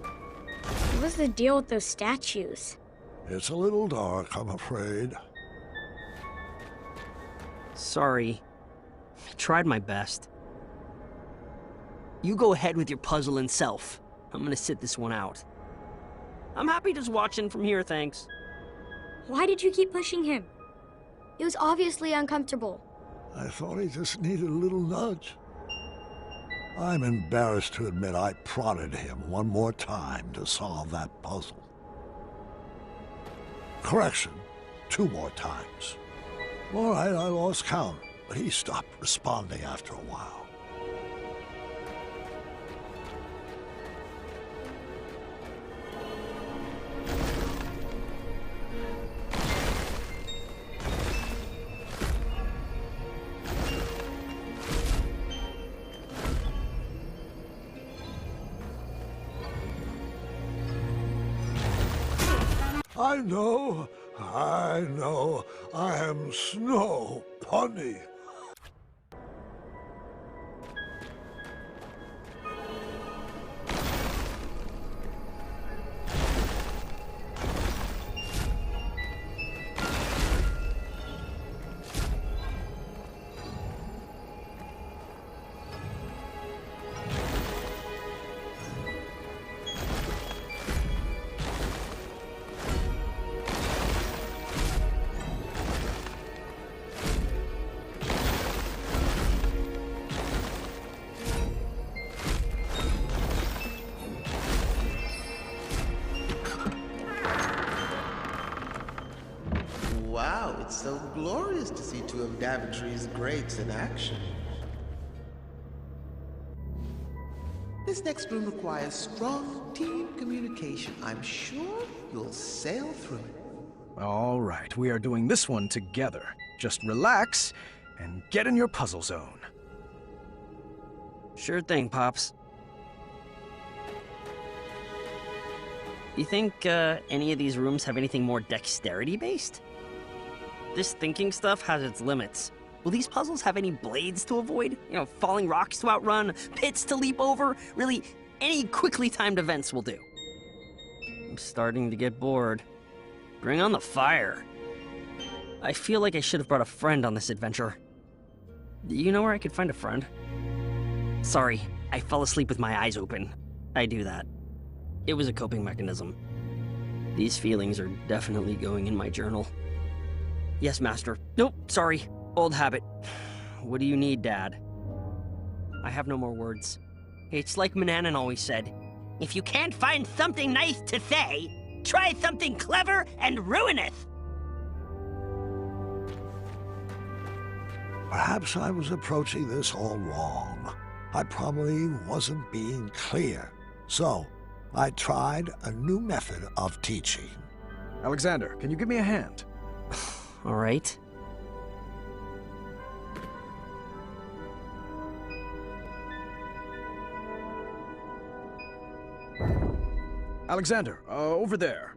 What was the deal with those statues? It's a little dark, I'm afraid. Sorry. I tried my best. You go ahead with your puzzling self. I'm gonna sit this one out. I'm happy just watching from here, thanks. Why did you keep pushing him? It was obviously uncomfortable. I thought he just needed a little nudge. I'm embarrassed to admit I prodded him one more time to solve that puzzle. Correction, 2 more times. All right, I lost count, but he stopped responding after a while. I know, I am Snow Bunny. Wow, it's so glorious to see 2 of Daventry's greats in action. This next room requires strong team communication. I'm sure you'll sail through it. All right, we are doing this one together. Just relax and get in your puzzle zone. Sure thing, Pops. You think any of these rooms have anything more dexterity-based? This thinking stuff has its limits. Will these puzzles have any blades to avoid? You know, falling rocks to outrun, pits to leap over? Really, any quickly timed events will do. I'm starting to get bored. Bring on the fire. I feel like I should have brought a friend on this adventure. Do you know where I could find a friend? Sorry, I fell asleep with my eyes open. I do that. It was a coping mechanism. These feelings are definitely going in my journal. Yes, Master. Nope, sorry. Old habit. What do you need, Dad? I have no more words. It's like Manannan always said. If you can't find something nice to say, try something clever and ruineth. Perhaps I was approaching this all wrong. I probably wasn't being clear. So, I tried a new method of teaching. Alexander, can you give me a hand? All right. Alexander, over there.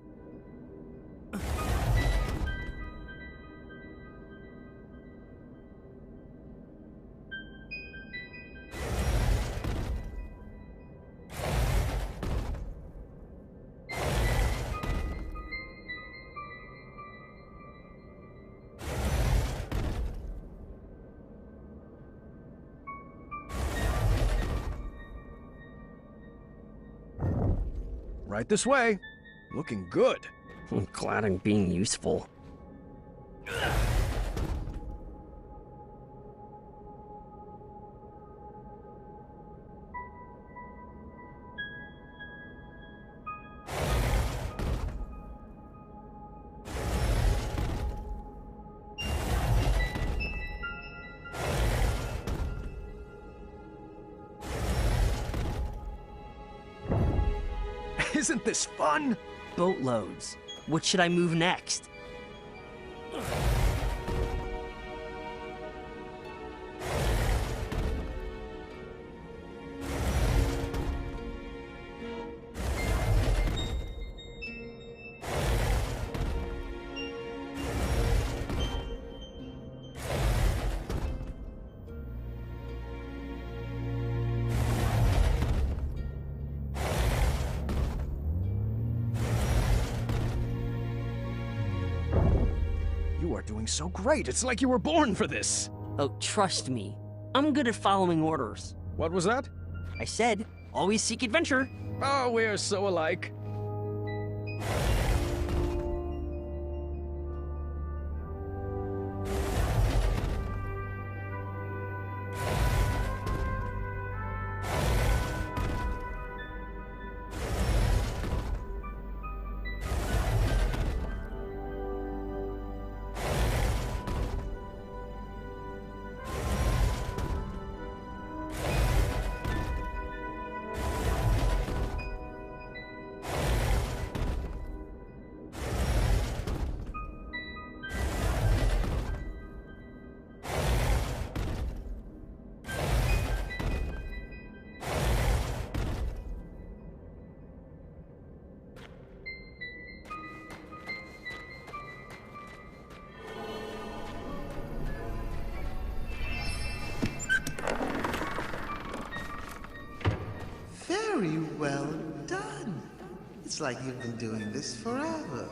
Right this way. Looking good. I'm glad I'm being useful. Isn't this fun? Boatloads. What should I move next? You You are doing so great. It's like you were born for this. Oh, trust me. I'm good at following orders. What was that? I said, always seek adventure. Oh, we're so alike. Very well done. It's like you've been doing this forever.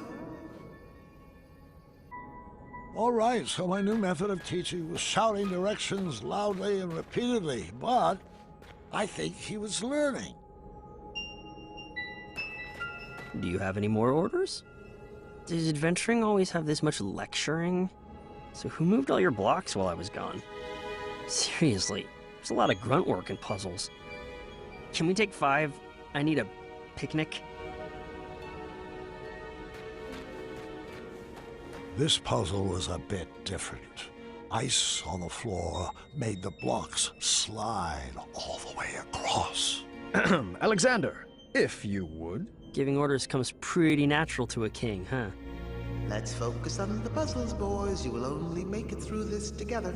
All right, so my new method of teaching was shouting directions loudly and repeatedly, but I think he was learning. Do you have any more orders? Does adventuring always have this much lecturing? So who moved all your blocks while I was gone? Seriously, there's a lot of grunt work and puzzles. Can we take 5? I need a picnic. This puzzle was a bit different. Ice on the floor made the blocks slide all the way across. Alexander, if you would. Giving orders comes pretty natural to a king, huh? Let's focus on the puzzles, boys. You will only make it through this together.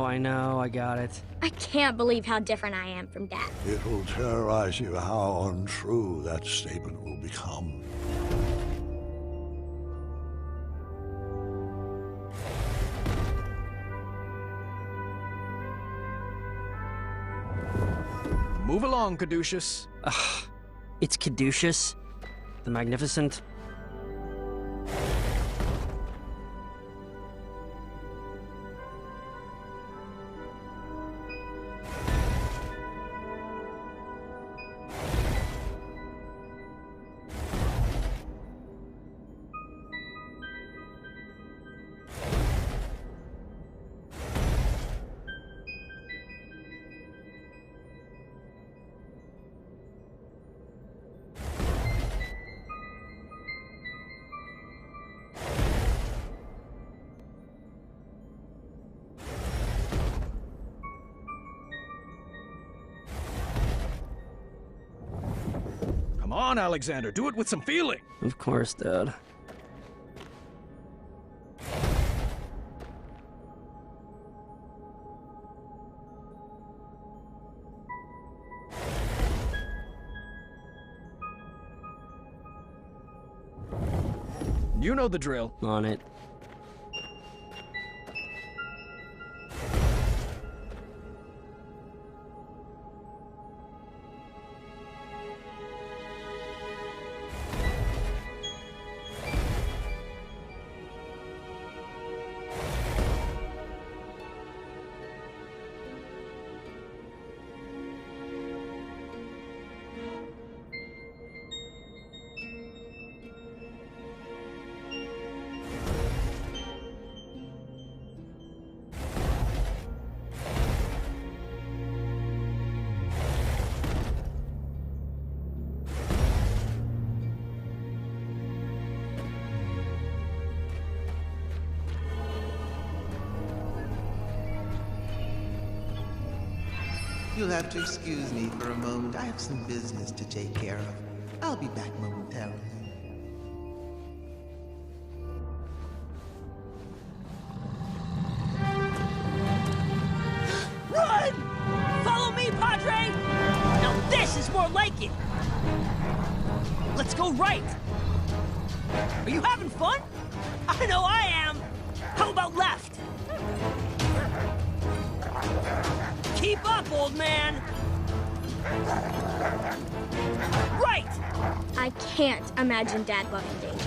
I know, I got it. I can't believe how different I am from Dad. It will terrorize you how untrue that statement will become. Move along, Caduceus. Ugh, it's Caduceus, the Magnificent. Come on, Alexander, do it with some feeling. Of course, Dad. You know the drill. On it. You'll have to excuse me for a moment. I have some business to take care of. I'll be back momentarily. Run! Follow me, Padre! Now this is more like it! Let's go right! Are you having fun? I know I am! How about left? Keep up, old man! Right! I can't imagine Dad loving danger.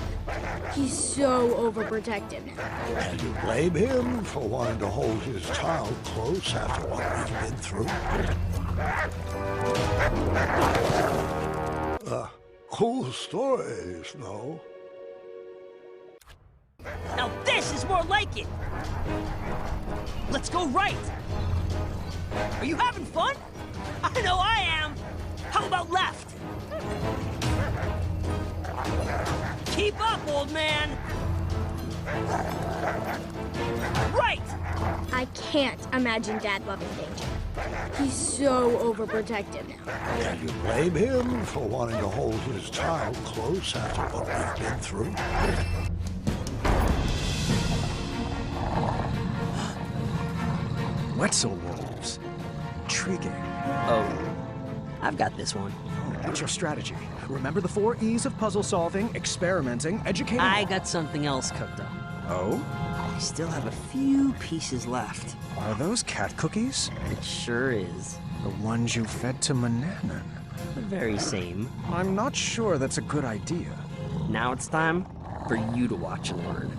He's so overprotective now. Can you blame him for wanting to hold his child close after what we've been through? Cool stories, no? Now this is more like it! Let's go right! Are you having fun? I know I am! How about left? Keep up, old man! Right! I can't imagine Dad loving danger. He's so overprotective now. Can you blame him for wanting to hold his child close after what we've been through? Wetzel wolves. Intriguing. Oh, I've got this one. What's your strategy? Remember the 4 E's of puzzle solving, experimenting, educating... I got something else cooked up. Oh? I still have a few pieces left. Are those cat cookies? It sure is. The ones you fed to Manannan. The very same. I'm not sure that's a good idea. Now it's time for you to watch and learn.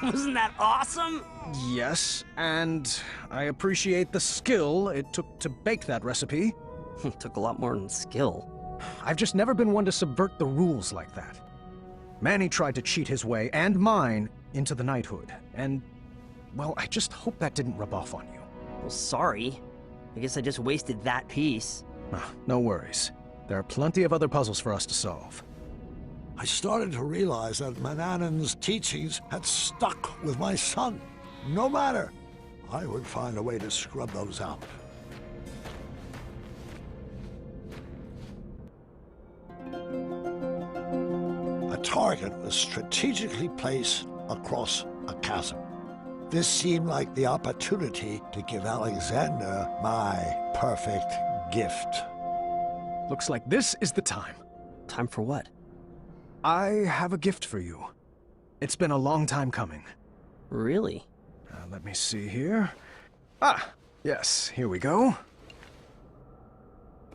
Wasn't that awesome? Yes, and I appreciate the skill it took to bake that recipe. It took a lot more than skill. I've just never been one to subvert the rules like that. Manny tried to cheat his way, and mine, into the knighthood, and, well, I just hope that didn't rub off on you. Well, sorry. I guess I just wasted that piece. No worries. There are plenty of other puzzles for us to solve. I started to realize that Manannan's teachings had stuck with my son. No matter, I would find a way to scrub those out. A target was strategically placed across a chasm. This seemed like the opportunity to give Alexander my perfect gift. Looks like this is the time. Time for what? I have a gift for you. It's been a long time coming. Really? Let me see here. Ah, yes, here we go.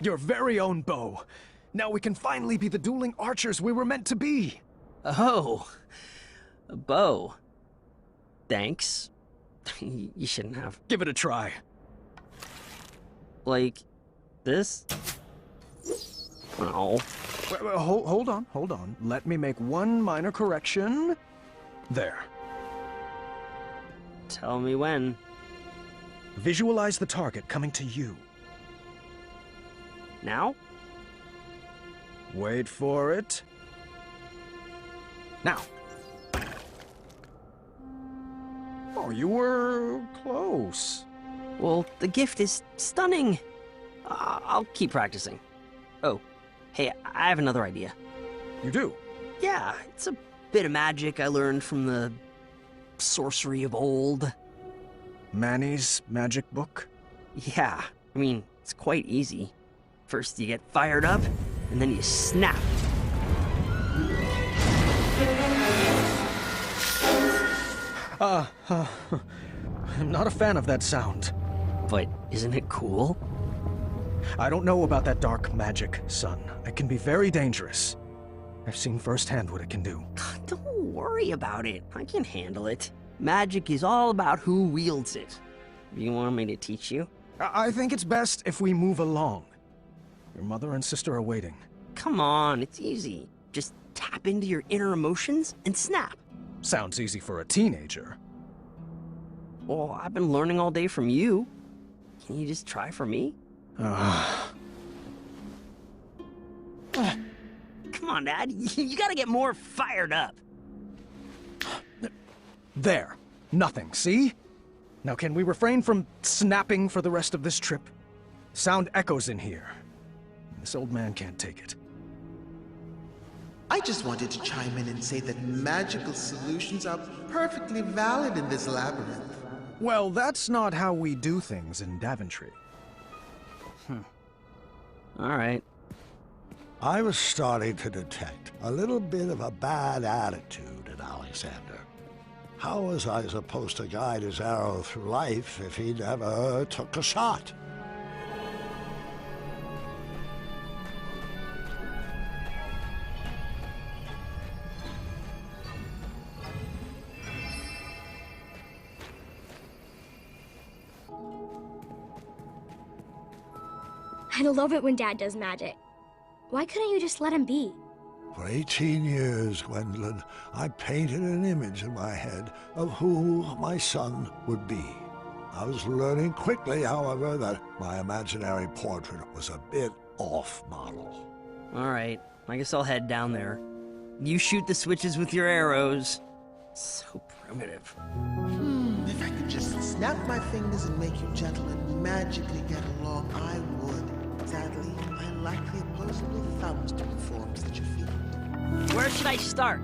Your very own bow. Now we can finally be the dueling archers we were meant to be. Oh, a bow. Thanks. You shouldn't have. Give it a try. Like this? No. Wait, hold on. Let me make one minor correction. There. Tell me when. Visualize the target coming to you. Now? Wait for it. Now. Oh, you were close. Well, the gift is stunning. I'll keep practicing. Oh, hey, I have another idea. You do? Yeah, it's a bit of magic I learned from the sorcery of old. Manny's magic book? Yeah, I mean, it's quite easy. First you get fired up, and then you snap. I'm not a fan of that sound. But isn't it cool? I don't know about that dark magic, son. It can be very dangerous. I've seen firsthand what it can do. Don't worry about it. I can handle it. Magic is all about who wields it. You want me to teach you? I think it's best if we move along. Your mother and sister are waiting. Come on, it's easy. Just tap into your inner emotions and snap. Sounds easy for a teenager. Well, I've been learning all day from you. Can you just try for me? Come on, Dad. You gotta get more fired up. There. Nothing, see? Now can we refrain from snapping for the rest of this trip? Sound echoes in here. This old man can't take it. I just wanted to chime in and say that magical solutions are perfectly valid in this labyrinth. Well, that's not how we do things in Daventry. All right. I was starting to detect a little bit of a bad attitude in Alexander. How was I supposed to guide his arrow through life if he never took a shot? I love it when Dad does magic. Why couldn't you just let him be? For 18 years, Gwendolyn, I painted an image in my head of who my son would be. I was learning quickly, however, that my imaginary portrait was a bit off model. All right, I guess I'll head down there. You shoot the switches with your arrows. So primitive. If I could just snap my fingers and make you gentlemen magically get along, I would. Sadly, I lack the opposable thumbs to perform such a feat. Where should I start?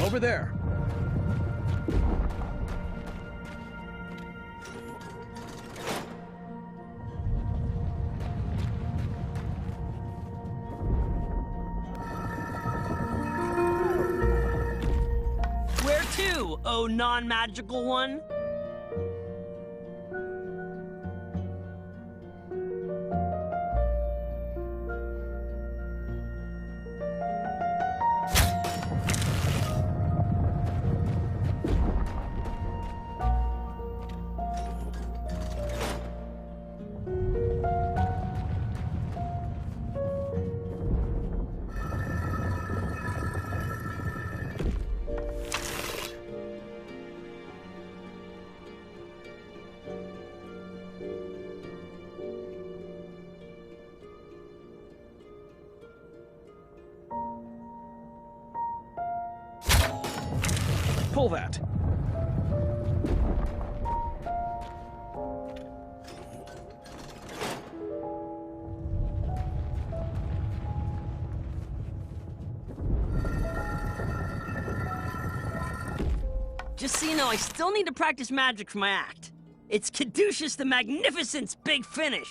Over there. Where to, oh non-magical one? Pull that. Just so you know, I still need to practice magic for my act. It's Caduceus the Magnificent's big finish.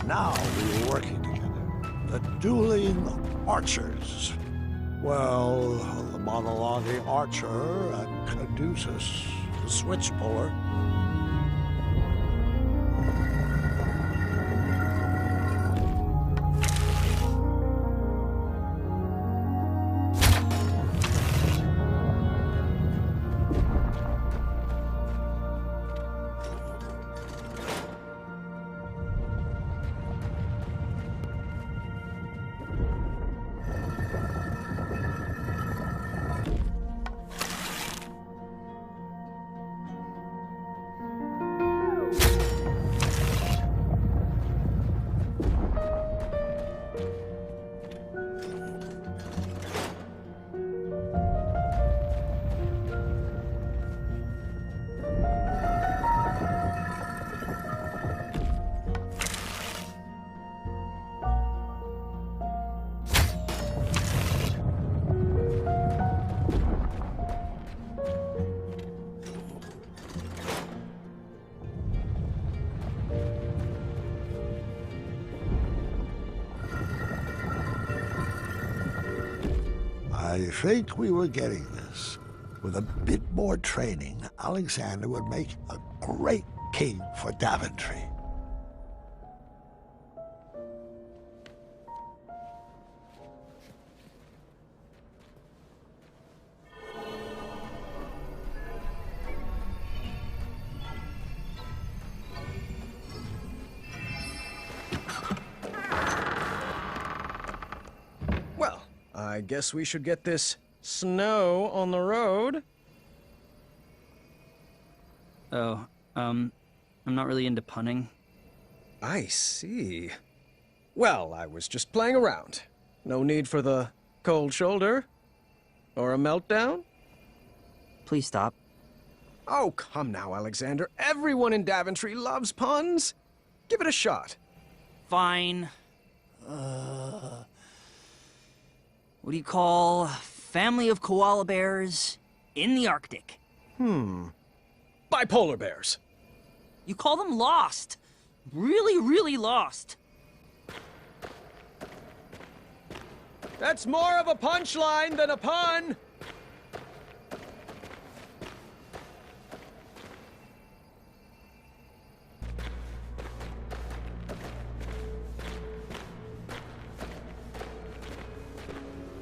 Now we were working together. The dueling archers. Well, the monologuing archer and Caduceus, the switch puller. I think we were getting this. With a bit more training, Alexander would make a great king for Daventry. I guess we should get this snow on the road. Oh, I'm not really into punning. I see. Well, I was just playing around. No need for the cold shoulder. Or a meltdown? Please stop. Oh, come now, Alexander. Everyone in Daventry loves puns. Give it a shot. Fine. What do you call family of koala bears in the Arctic? Bipolar bears. You call them lost. Really, really lost. That's more of a punchline than a pun.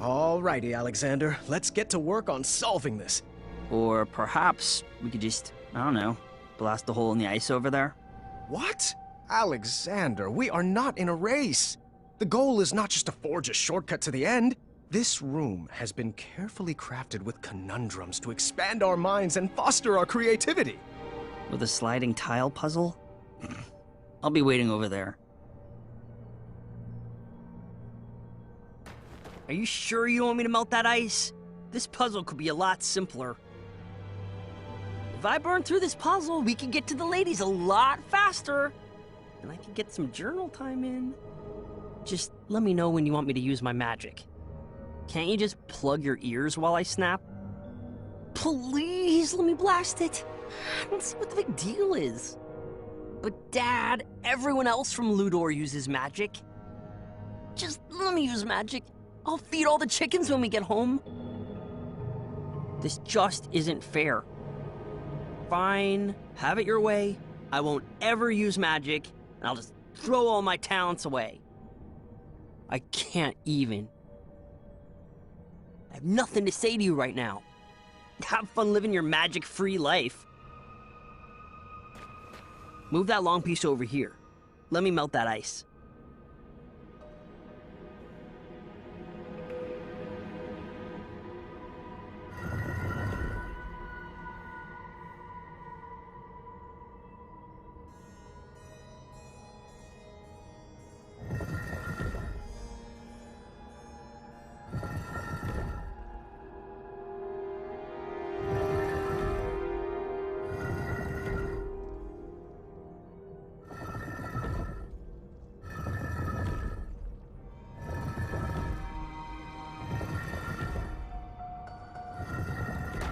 Alrighty, Alexander. Let's get to work on solving this. Or perhaps we could just, I don't know, blast a hole in the ice over there? What? Alexander, we are not in a race. The goal is not just to forge a shortcut to the end. This room has been carefully crafted with conundrums to expand our minds and foster our creativity. With a sliding tile puzzle? I'll be waiting over there. Are you sure you don't want me to melt that ice? This puzzle could be a lot simpler. If I burn through this puzzle, we can get to the ladies a lot faster. And I can get some journal time in. Just let me know when you want me to use my magic. Can't you just plug your ears while I snap? Please let me blast it. I don't see what the big deal is. But Dad, everyone else from Ludor uses magic. Just let me use magic. I'll feed all the chickens when we get home. This just isn't fair. Fine, have it your way. I won't ever use magic, and I'll just throw all my talents away. I can't even. I have nothing to say to you right now. Have fun living your magic-free life. Move that long piece over here. Let me melt that ice.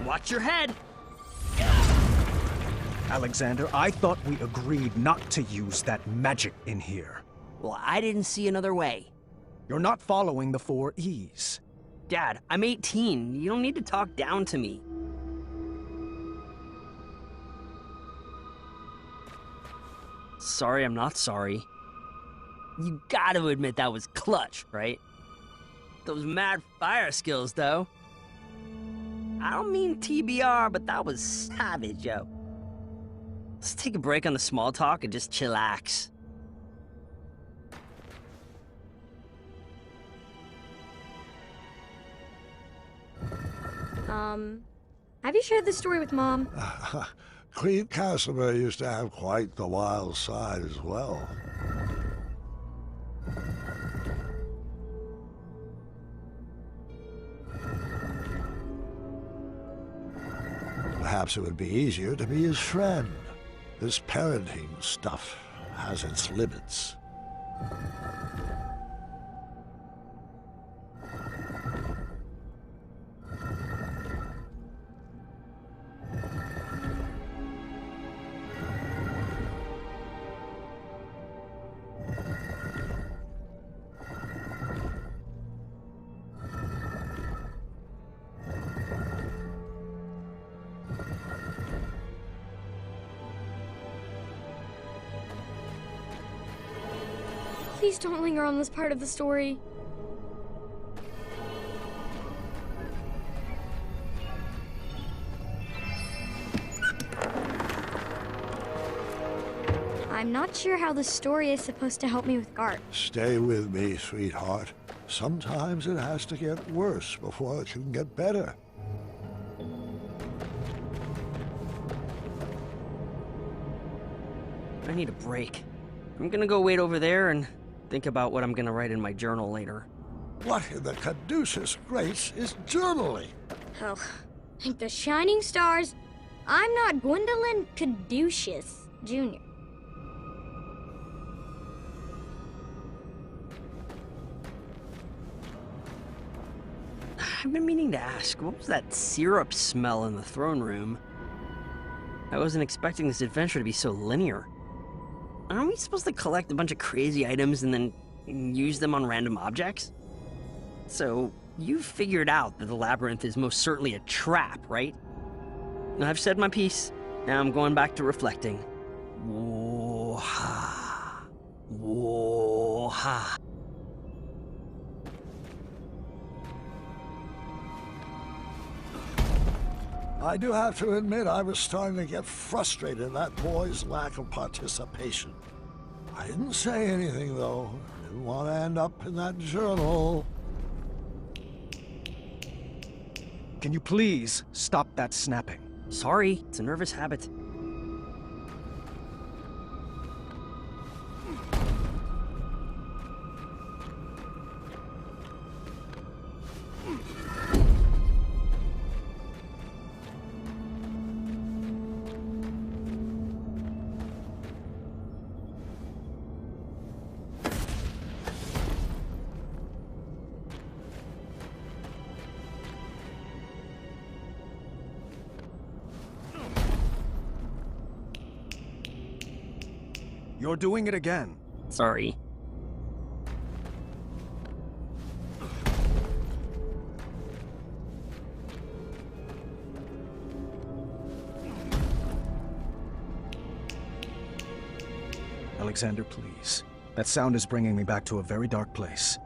Watch your head! Alexander, I thought we agreed not to use that magic in here. Well, I didn't see another way. You're not following the 4 E's. Dad, I'm 18. You don't need to talk down to me. Sorry, I'm not sorry. You gotta admit that was clutch, right? Those mad fire skills, though. I don't mean TBR, but that was savage, yo. Let's take a break on the small talk and just chillax. Have you shared this story with Mom? Queen Casimir used to have quite the wild side as well. Perhaps it would be easier to be his friend. This parenting stuff has its limits. Please don't linger on this part of the story. I'm not sure how the story is supposed to help me with Gart. Stay with me, sweetheart. Sometimes it has to get worse before it can get better. I need a break. I'm gonna go wait over there and think about what I'm gonna write in my journal later. What in the caduceus grace is journaling? Oh, like the shining stars. I'm not Gwendolyn Caduceus Jr. I've been meaning to ask, what was that syrup smell in the throne room? I wasn't expecting this adventure to be so linear. Aren't we supposed to collect a bunch of crazy items and then use them on random objects? So, you've figured out that the labyrinth is most certainly a trap, right? I've said my piece. Now I'm going back to reflecting. Whoa-ha. Whoa-ha. I do have to admit I was starting to get frustrated at that boy's lack of participation. I didn't say anything, though. I didn't want to end up in that journal. Can you please stop that snapping? Sorry, it's a nervous habit. You're doing it again. Sorry. Alexander, please. That sound is bringing me back to a very dark place.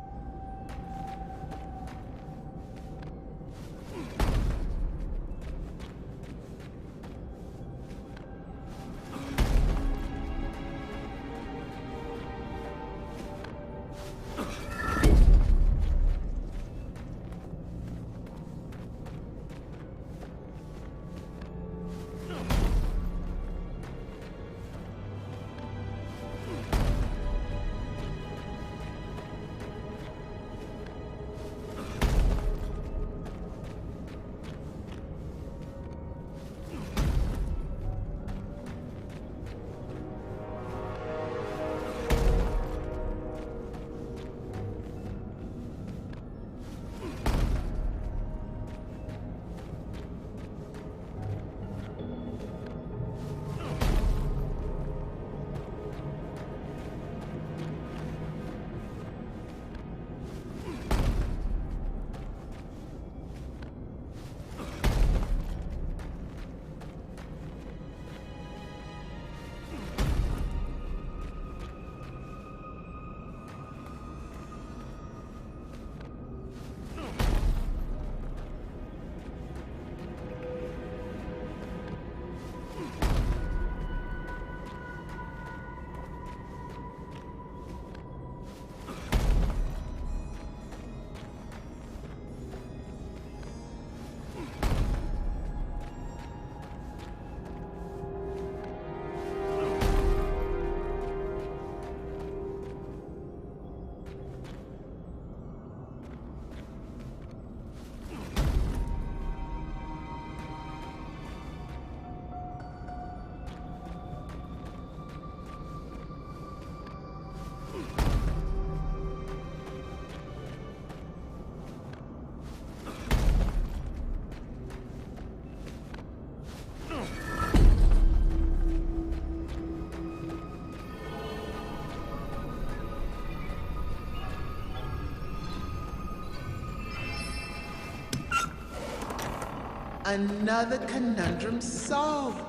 Another conundrum solved.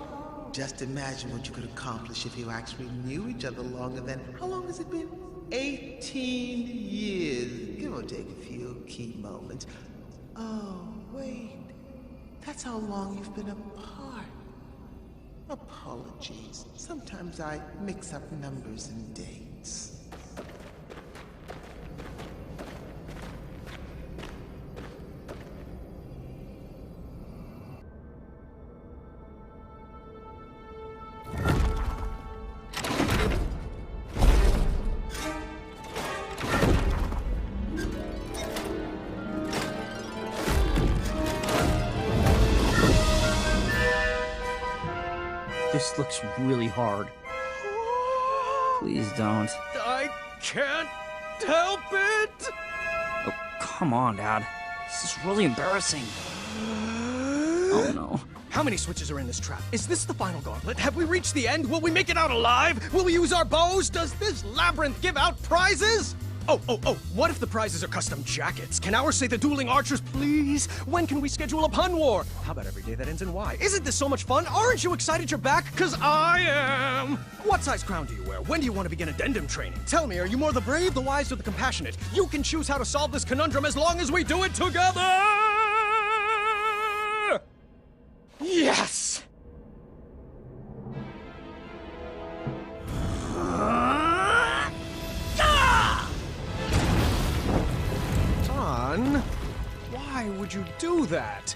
Just imagine what you could accomplish if you actually knew each other longer than, how long has it been? 18 years, give or take a few key moments. Oh, wait. That's how long you've been apart. Apologies. Sometimes I mix up numbers and dates. This looks really hard. Please don't. I can't help it! Oh, come on, Dad. This is really embarrassing. Oh, no. How many switches are in this trap? Is this the final gauntlet? Have we reached the end? Will we make it out alive? Will we use our bows? Does this labyrinth give out prizes? Oh, what if the prizes are custom jackets? Can ours say the dueling archers, please? When can we schedule a pun war? How about every day that ends in Y? Isn't this so much fun? Aren't you excited you're back? 'Cause I am! What size crown do you wear? When do you want to begin addendum training? Tell me, are you more the brave, the wise, or the compassionate? You can choose how to solve this conundrum as long as we do it together! Yes! Fun? Why would you do that?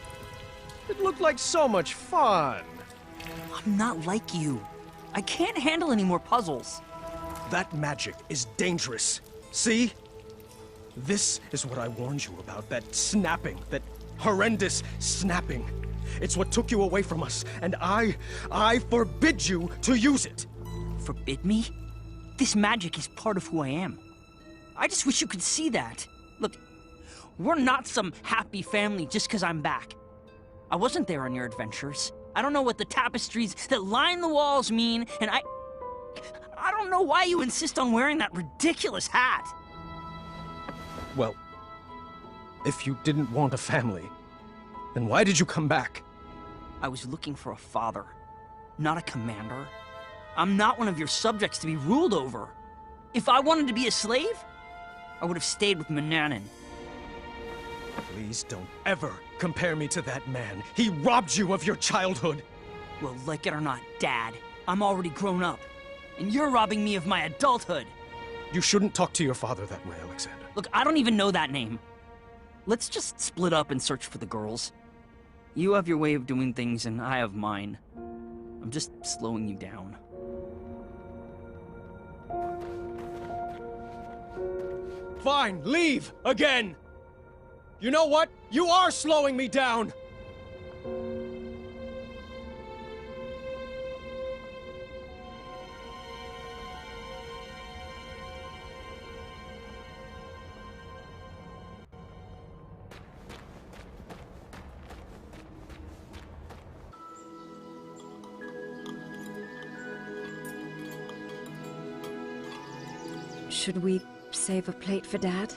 It looked like so much fun. I'm not like you. I can't handle any more puzzles. That magic is dangerous. See? This is what I warned you about, that snapping, that horrendous snapping. It's what took you away from us, and I forbid you to use it. Forbid me? This magic is part of who I am. I just wish you could see that. Look, we're not some happy family just because I'm back. I wasn't there on your adventures. I don't know what the tapestries that line the walls mean, and I don't know why you insist on wearing that ridiculous hat. Well, if you didn't want a family, then why did you come back? I was looking for a father, not a commander. I'm not one of your subjects to be ruled over. If I wanted to be a slave, I would have stayed with Manannan. Please don't ever compare me to that man. He robbed you of your childhood. Well, like it or not, Dad, I'm already grown up. And you're robbing me of my adulthood. You shouldn't talk to your father that way, Alexander. Look, I don't even know that name. Let's just split up and search for the girls. You have your way of doing things, and I have mine. I'm just slowing you down. Fine, leave! Again! You know what? You are slowing me down! Should we save a plate for Dad?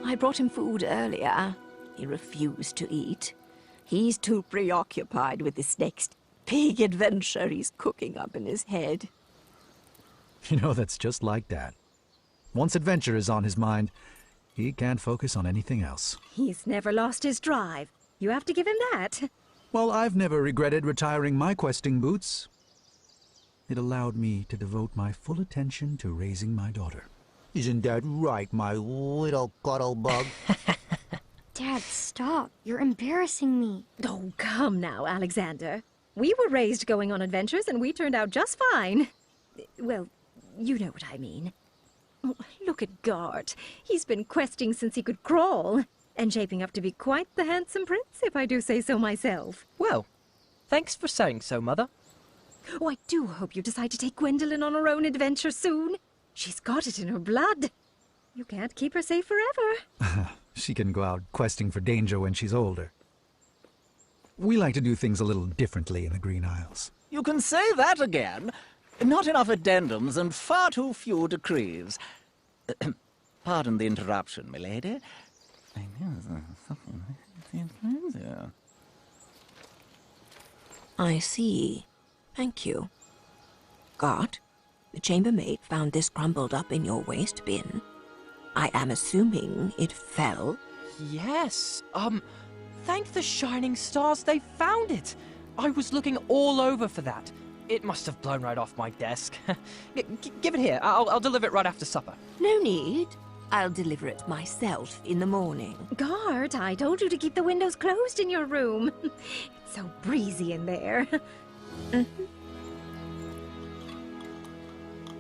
I brought him food earlier. He refused to eat. He's too preoccupied with this next big adventure he's cooking up in his head. You know, that's just like Dad. Once adventure is on his mind, he can't focus on anything else. He's never lost his drive. You have to give him that. Well, I've never regretted retiring my questing boots. It allowed me to devote my full attention to raising my daughter. Isn't that right, my little cuddle bug? Dad, stop. You're embarrassing me. Oh, come now, Alexander. We were raised going on adventures, and we turned out just fine. Well, you know what I mean. Oh, look at Gart. He's been questing since he could crawl, and shaping up to be quite the handsome prince, if I do say so myself. Well, thanks for saying so, Mother. Oh, I do hope you decide to take Gwendolyn on her own adventure soon. She's got it in her blood. You can't keep her safe forever. She can go out questing for danger when she's older. We like to do things a little differently in the Green Isles. You can say that again. Not enough addendums and far too few decrees. Pardon the interruption, milady. I see. Thank you. Gart, the chambermaid found this crumbled up in your waste bin. I am assuming it fell. Yes. Thank the shining stars they found it. I was looking all over for that. It must have blown right off my desk. Give it here. I'll deliver it right after supper. No need. I'll deliver it myself in the morning. Gart, I told you to keep the windows closed in your room. It's so breezy in there.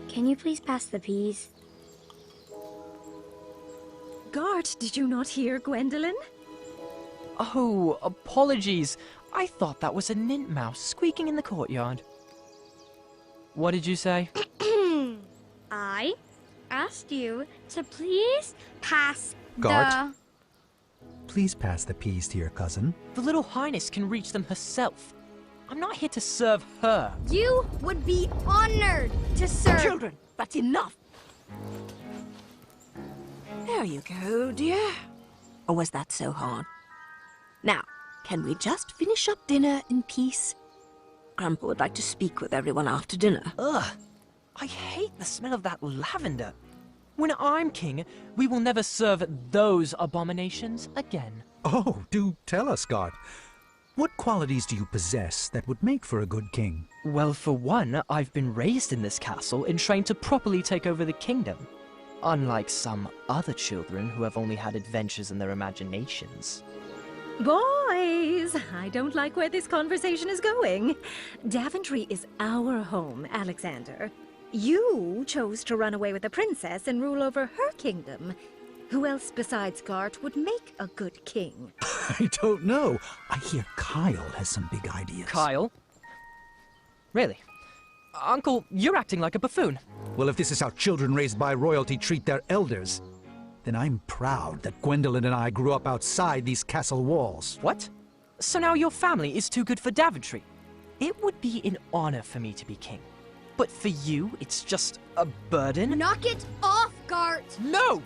Can you please pass the peas? Gart, did you not hear Gwendolyn? Oh, apologies. I thought that was a nint mouse squeaking in the courtyard. What did you say? I asked you to please pass Gart? Please pass the peas to your cousin. The Little Highness can reach them herself. I'm not here to serve her. You would be honored to serve. Children, that's enough. There you go, dear. Or was that so hard? Now, can we just finish up dinner in peace? Grandpa would like to speak with everyone after dinner. Ugh. I hate the smell of that lavender. When I'm king, we will never serve those abominations again. Oh, do tell us, Gart. What qualities do you possess that would make for a good king? Well, for one, I've been raised in this castle and trained to properly take over the kingdom. Unlike some other children who have only had adventures in their imaginations. Boys, I don't like where this conversation is going. Daventry is our home, Alexander. You chose to run away with the princess and rule over her kingdom. Who else besides Gart would make a good king? I don't know. I hear Kyle has some big ideas. Kyle? Really? Uncle, you're acting like a buffoon. Well, if this is how children raised by royalty treat their elders, then I'm proud that Gwendolyn and I grew up outside these castle walls. What? So now your family is too good for Daventry? It would be an honor for me to be king. But for you, it's just a burden? Knock it off, Gart! No!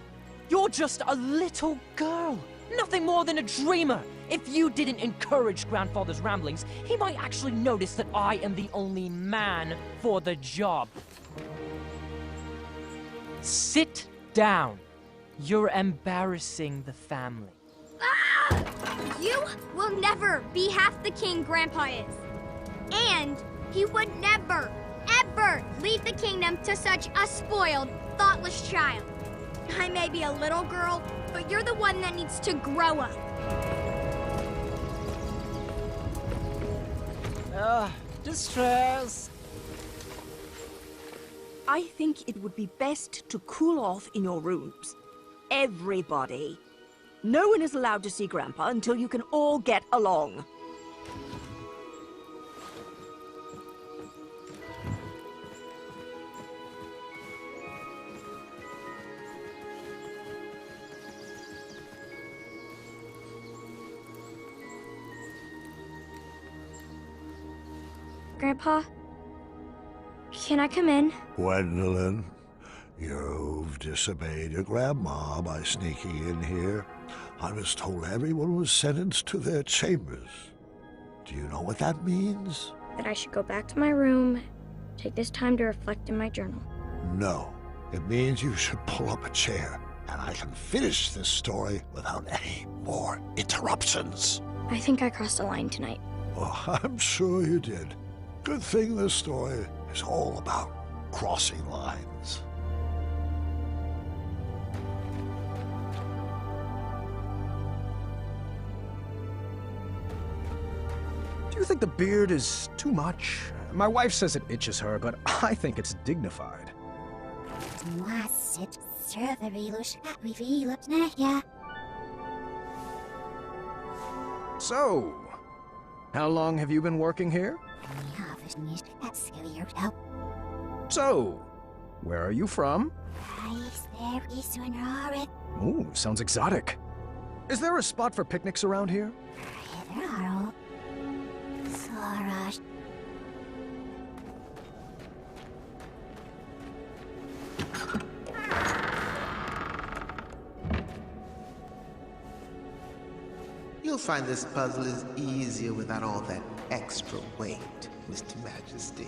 You're just a little girl. Nothing more than a dreamer. If you didn't encourage Grandfather's ramblings, he might actually notice that I am the only man for the job. Sit down. You're embarrassing the family. Ah! You will never be half the king Grandpa is. And he would never, ever leave the kingdom to such a spoiled, thoughtless child. I may be a little girl, but you're the one that needs to grow up. Distress. I think it would be best to cool off in your rooms. Everybody. No one is allowed to see Grandpa until you can all get along. Grandpa, can I come in? Gwendolyn, you've disobeyed your grandma by sneaking in here. I was told everyone was sentenced to their chambers. Do you know what that means? That I should go back to my room, take this time to reflect in my journal. No. It means you should pull up a chair, and I can finish this story without any more interruptions. I think I crossed a line tonight. Oh, I'm sure you did. Good thing this story is all about crossing lines. Do you think the beard is too much? My wife says it itches her, but I think it's dignified. So, how long have you been working here? So, where are you from? Ooh, sounds exotic. Is there a spot for picnics around here? You'll find this puzzle is easier without all that extra weight, Mr. Majesty.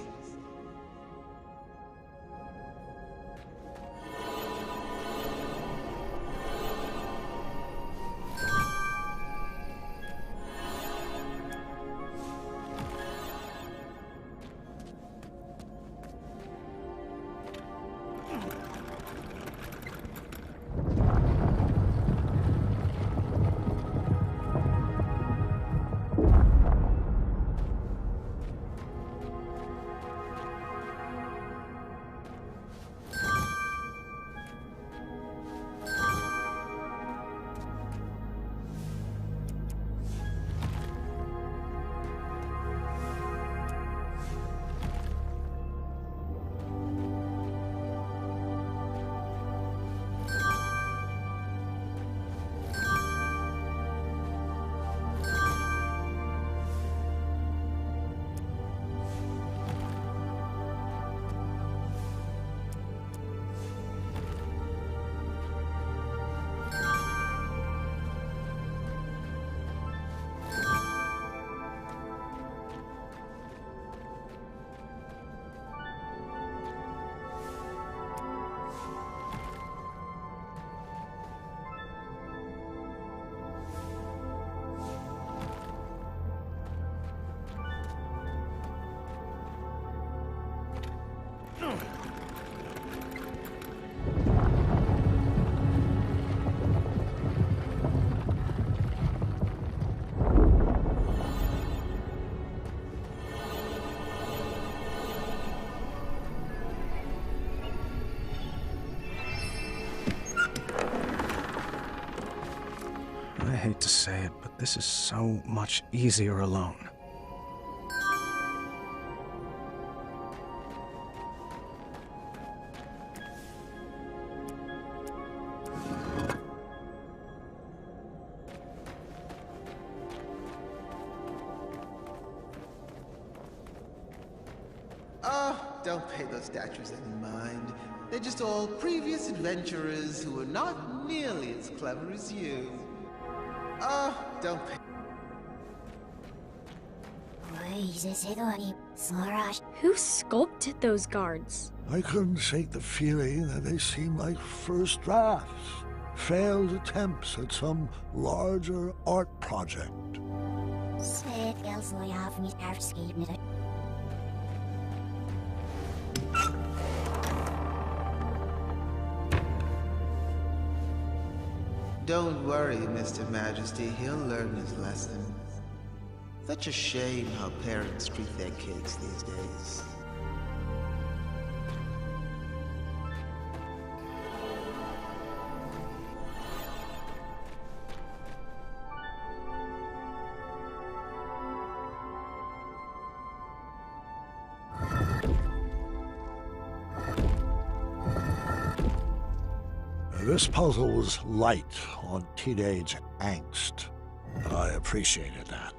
I hate to say it, but this is so much easier alone. Oh, don't pay those statues any mind. They're just all previous adventurers who are not nearly as clever as you. Oh, don't pay... Who sculpted those guards? I couldn't shake the feeling that they seem like first drafts, failed attempts at some larger art project. Don't worry, Mr. Majesty. He'll learn his lesson. Such a shame how parents treat their kids these days. This puzzle was light on teenage angst. I appreciated that.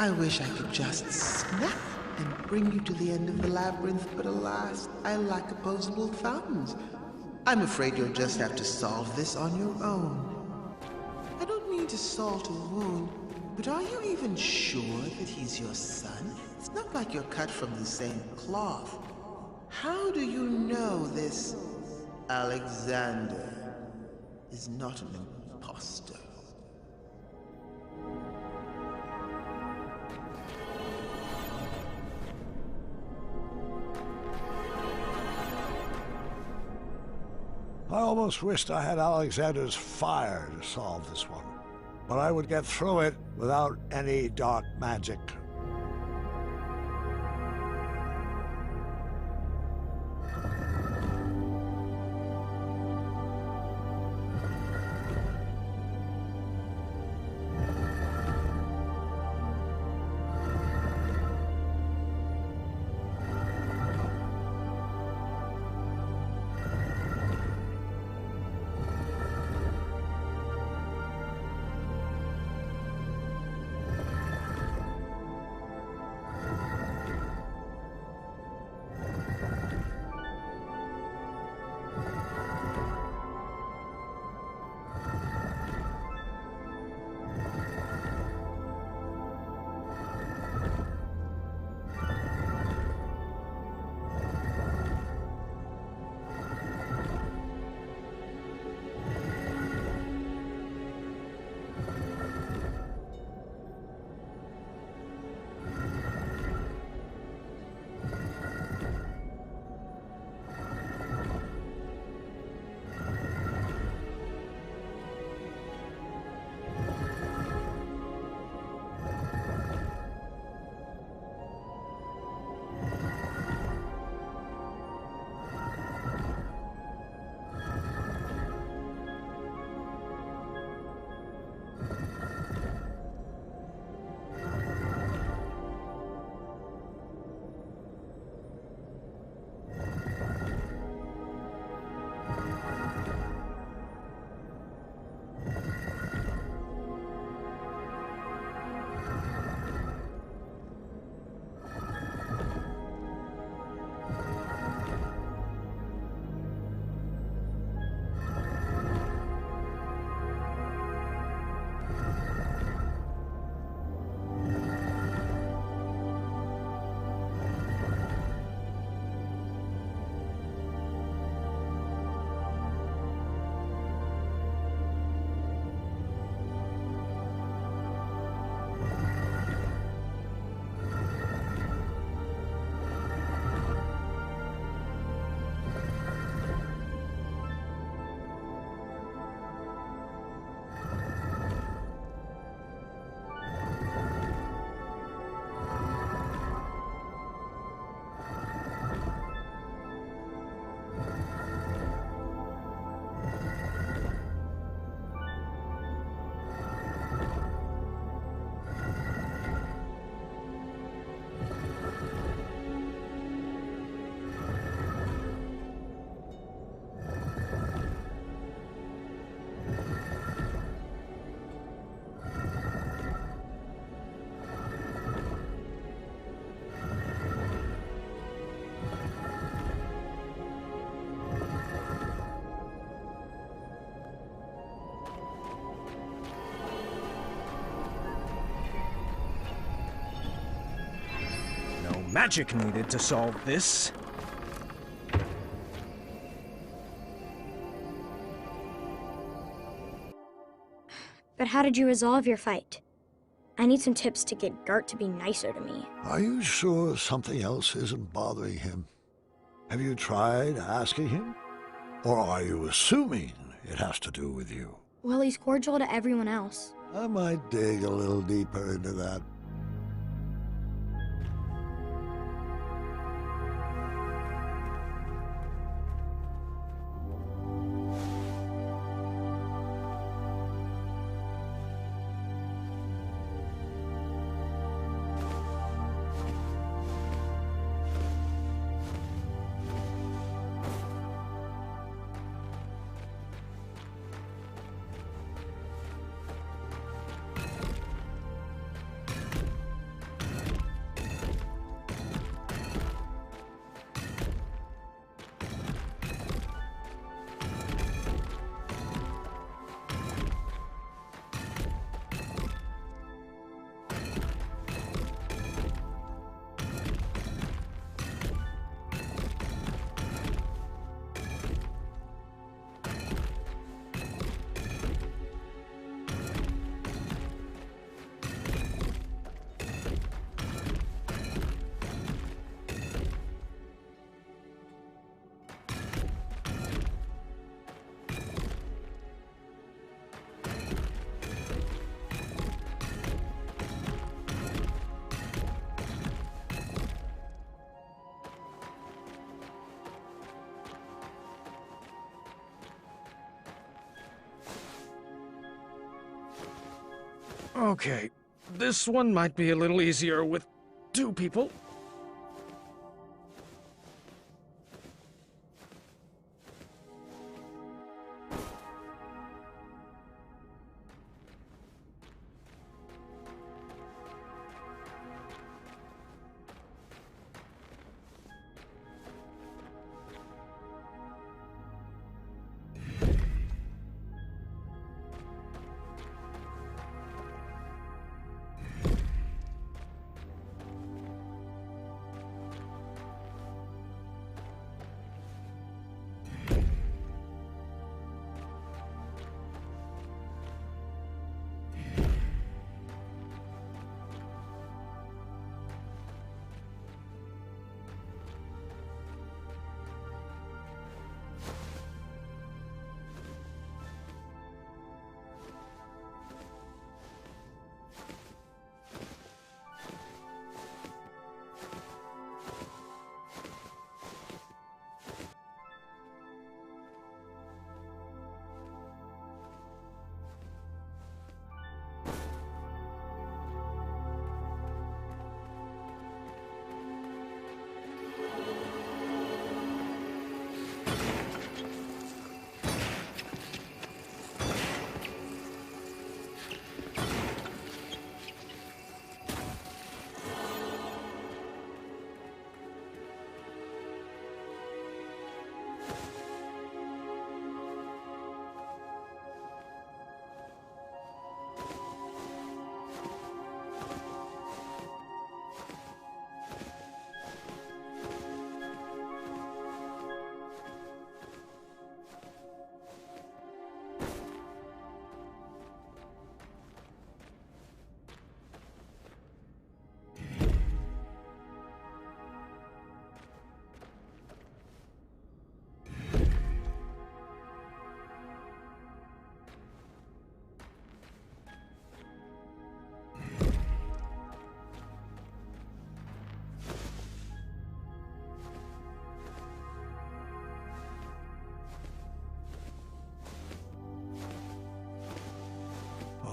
I wish I could just snap and bring you to the end of the labyrinth, but alas, I lack opposable thumbs. I'm afraid you'll just have to solve this on your own. I don't mean to salt a wound, but are you even sure that he's your son? It's not like you're cut from the same cloth. How do you know this Alexander is not an imposter? I almost wished I had Alexander's fire to solve this one, but I would get through it without any dark magic. magic needed to solve this. But how did you resolve your fight? I need some tips to get Gart to be nicer to me. Are you sure something else isn't bothering him? Have you tried asking him? Or are you assuming it has to do with you? Well, he's cordial to everyone else. I might dig a little deeper into that. Okay, this one might be a little easier with 2 people.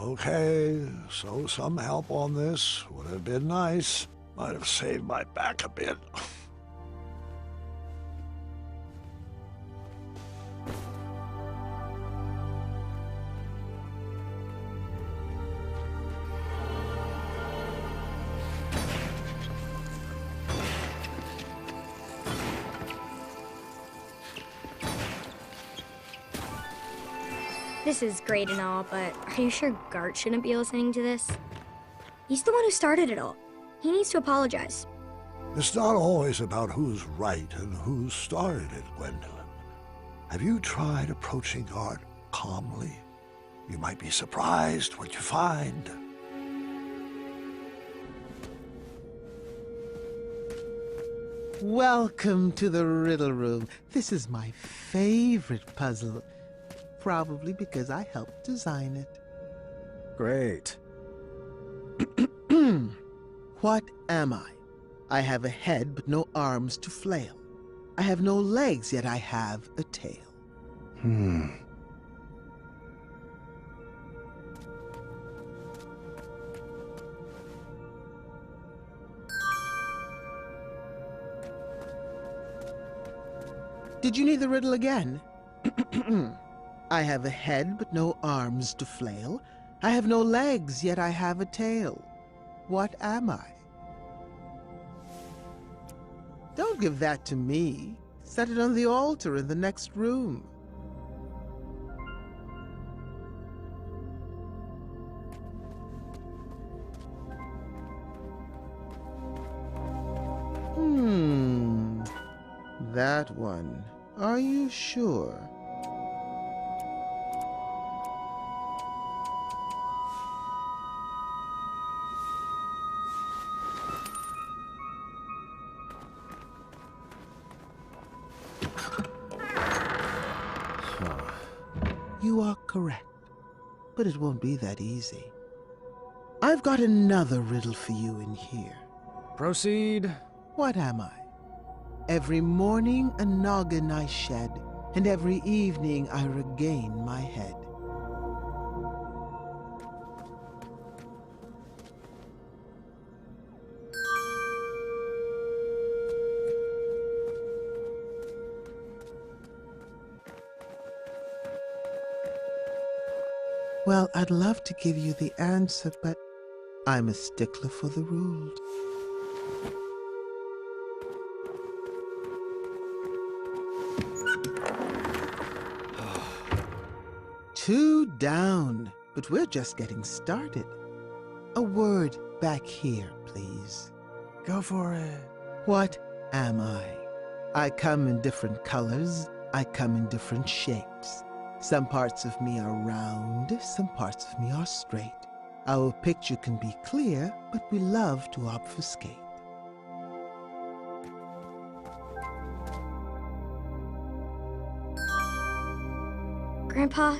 Okay, so some help on this would have been nice. Might have saved my back a bit. This is great and all, but are you sure Gart shouldn't be listening to this? He's the one who started it all. He needs to apologize. It's not always about who's right and who started it, Gwendolyn. Have you tried approaching art calmly? You might be surprised what you find. Welcome to the Riddle Room. This is my favorite puzzle. Probably because I helped design it. Great. What am I? I have a head but no arms to flail. I have no legs, yet I have a tail. Did you need the riddle again? I have a head but no arms to flail. I have no legs, yet I have a tail. What am I? Don't give that to me. Set it on the altar in the next room. That one. Are you sure? You are correct, but it won't be that easy. I've got another riddle for you in here. Proceed. What am I? Every morning a noggin I shed, and every evening I regain my head. Well, I'd love to give you the answer, but I'm a stickler for the rules. Two down, but we're just getting started. A word back here, please. Go for it. What am I? I come in different colors. I come in different shapes. Some parts of me are round, some parts of me are straight. Our picture can be clear, but we love to obfuscate. Grandpa,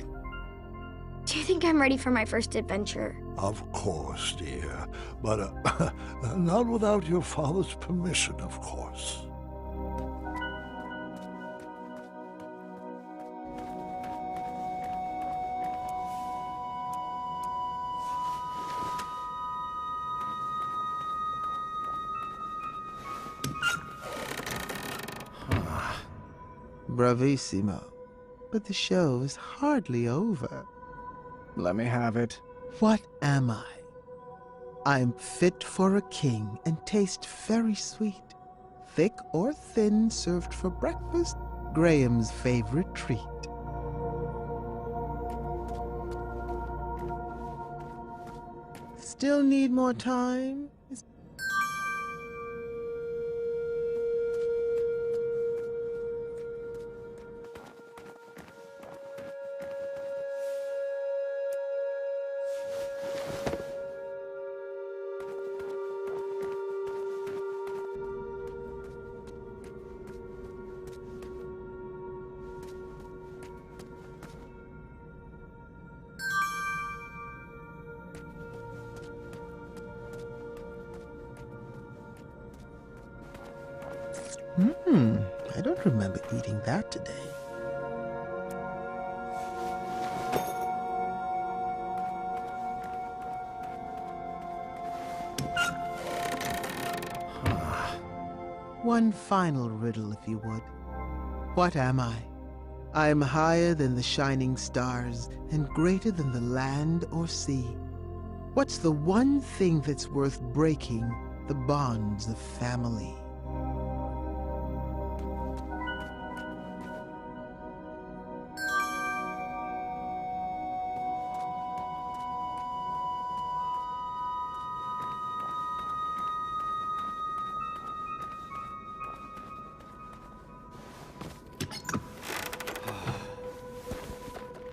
do you think I'm ready for my first adventure? Of course, dear. But not without your father's permission, of course. Bravissimo. But the show is hardly over. Let me have it. What am I? I'm fit for a king and taste very sweet. Thick or thin, served for breakfast, Graham's favorite treat. Still need more time? I don't remember eating that today. One final riddle, if you would. What am I? I am higher than the shining stars and greater than the land or sea. What's the one thing that's worth breaking the bonds of family?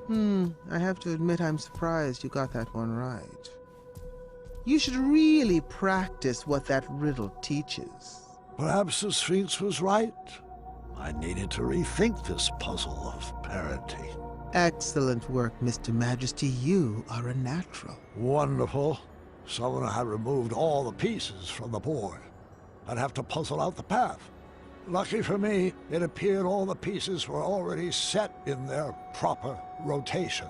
I have to admit I'm surprised you got that one right. You should really practice what that riddle teaches. Perhaps the Sphinx was right. I needed to rethink this puzzle of parenting. Excellent work, Mr. Majesty. You are a natural. Wonderful. Someone had removed all the pieces from the board. I'd have to puzzle out the path. Lucky for me, it appeared all the pieces were already set in their proper rotation.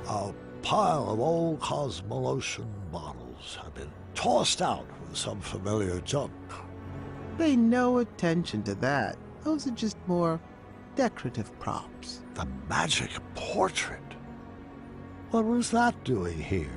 A pile of old Cosmolotion bottles have been tossed out with some familiar junk. Pay no attention to that. Those are just more decorative props. The magic portrait? What was that doing here?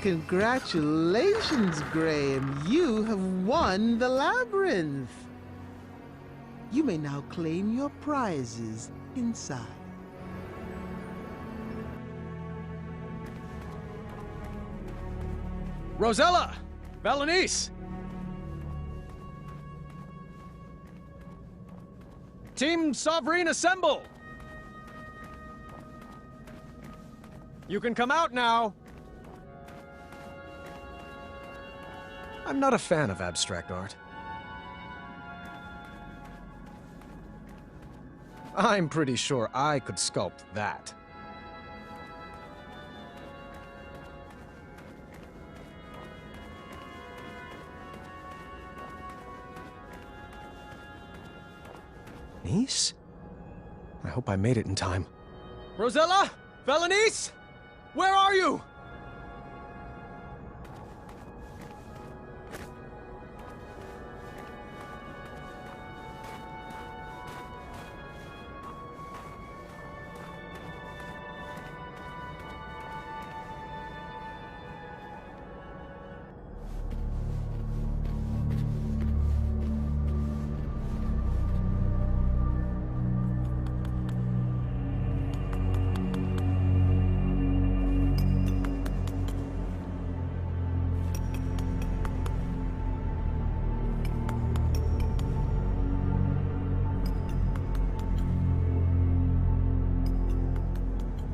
Congratulations, Graham. You have won the labyrinth. You may now claim your prizes inside. Rosella! Valenice! Team Sovereign, assemble! You can come out now! I'm not a fan of abstract art. I'm pretty sure I could sculpt that. Niece? I hope I made it in time. Rosella? Valenice? Where are you?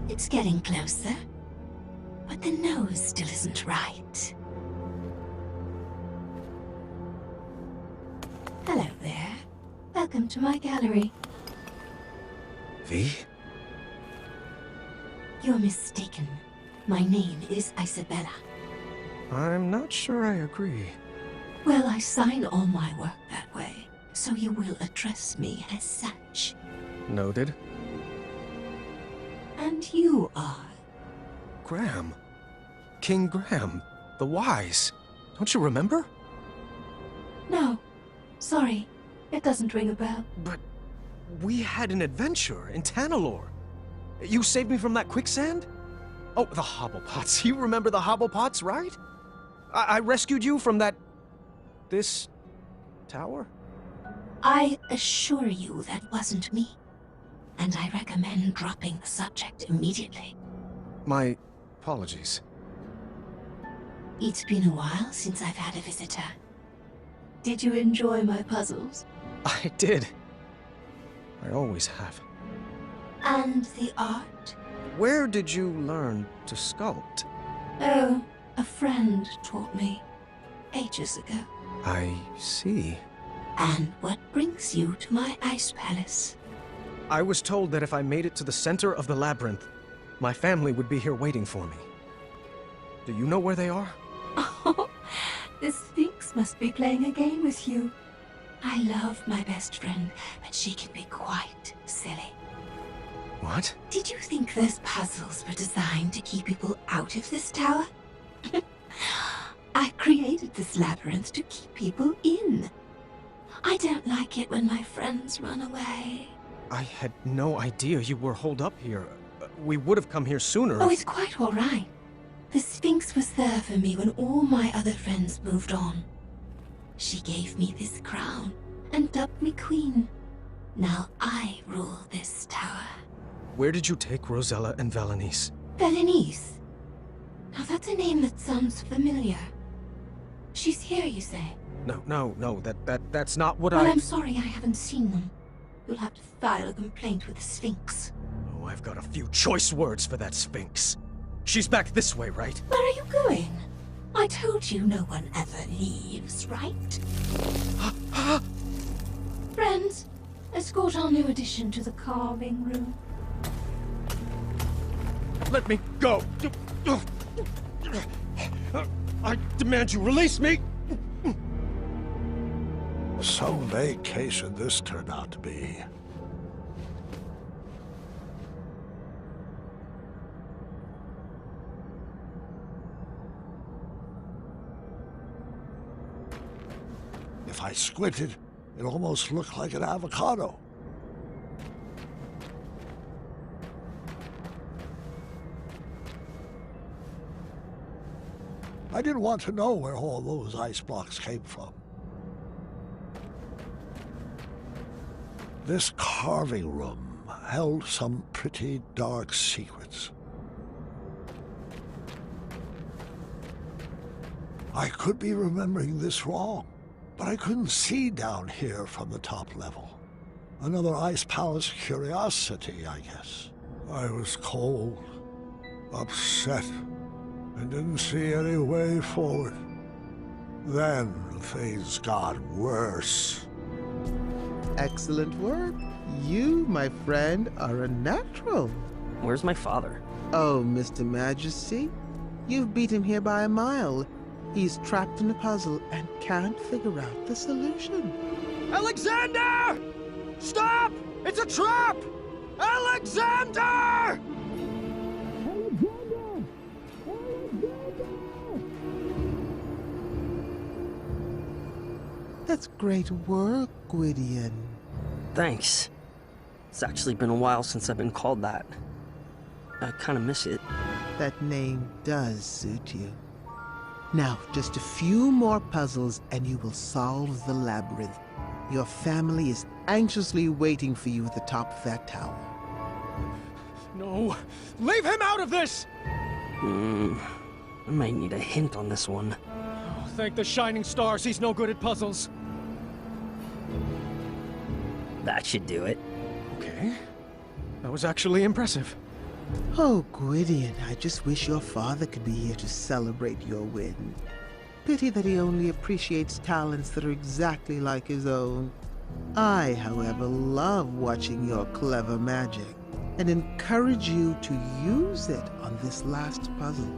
It's getting closer, but the nose still isn't right. Hello there. Welcome to my gallery. V? You're mistaken. My name is Isabella. I'm not sure I agree. Well, I sign all my work that way, so you will address me as such. Noted. And you are? Graham. King Graham. The Wise. Don't you remember? No. Sorry. It doesn't ring a bell. But we had an adventure in Tanalorr. You saved me from that quicksand? Oh, the Hobblepots. You remember the Hobblepots, right? I rescued you from that... this... tower? I assure you that wasn't me. and I recommend dropping the subject immediately. My apologies. It's been a while since I've had a visitor. Did you enjoy my puzzles? I did. I always have. And the art? Where did you learn to sculpt? Oh, a friend taught me. Ages ago. I see. And what brings you to my ice palace? I was told that if I made it to the center of the labyrinth, my family would be here waiting for me. Do you know where they are? Oh, the Sphinx must be playing a game with you. I love my best friend, but she can be quite silly. What? Did you think those puzzles were designed to keep people out of this tower? I created this labyrinth to keep people in. I don't like it when my friends run away. I had no idea you were holed up here. We would have come here sooner. Oh, it's quite all right. The Sphinx was there for me when all my other friends moved on. She gave me this crown and dubbed me queen. Now I rule this tower. Where did you take Rosella and Valenice? Valenice? Now that's a name that sounds familiar. She's here, you say? No, that's not what Well, I'm sorry I haven't seen them. You'll have to file a complaint with the Sphinx. Oh, I've got a few choice words for that Sphinx. She's back this way, right? Where are you going? I told you no one ever leaves, right? Friends, escort our new addition to the carving room. Let me go! I demand you release me! Some vacation this turned out to be. If I squinted, it almost looked like an avocado. I didn't want to know where all those ice blocks came from. This carving room held some pretty dark secrets. I could be remembering this wrong, but I couldn't see down here from the top level. Another ice palace curiosity, I guess. I was cold, upset, and didn't see any way forward. Then things got worse. Excellent work. You, my friend, are a natural. Where's my father? Oh, Mr. Majesty, you've beat him here by a mile. He's trapped in a puzzle and can't figure out the solution. Alexander! Stop! It's a trap! Alexander! That's great work, Gwydion. Thanks. It's actually been a while since I've been called that. I kind of miss it. That name does suit you. Now, just a few more puzzles and you will solve the labyrinth. Your family is anxiously waiting for you at the top of that tower. No! Leave him out of this! I might need a hint on this one. Oh, thank the shining stars he's no good at puzzles. That should do it. Okay. That was actually impressive. Oh, Gwydion, I just wish your father could be here to celebrate your win. Pity that he only appreciates talents that are exactly like his own. I, however, love watching your clever magic and encourage you to use it on this last puzzle.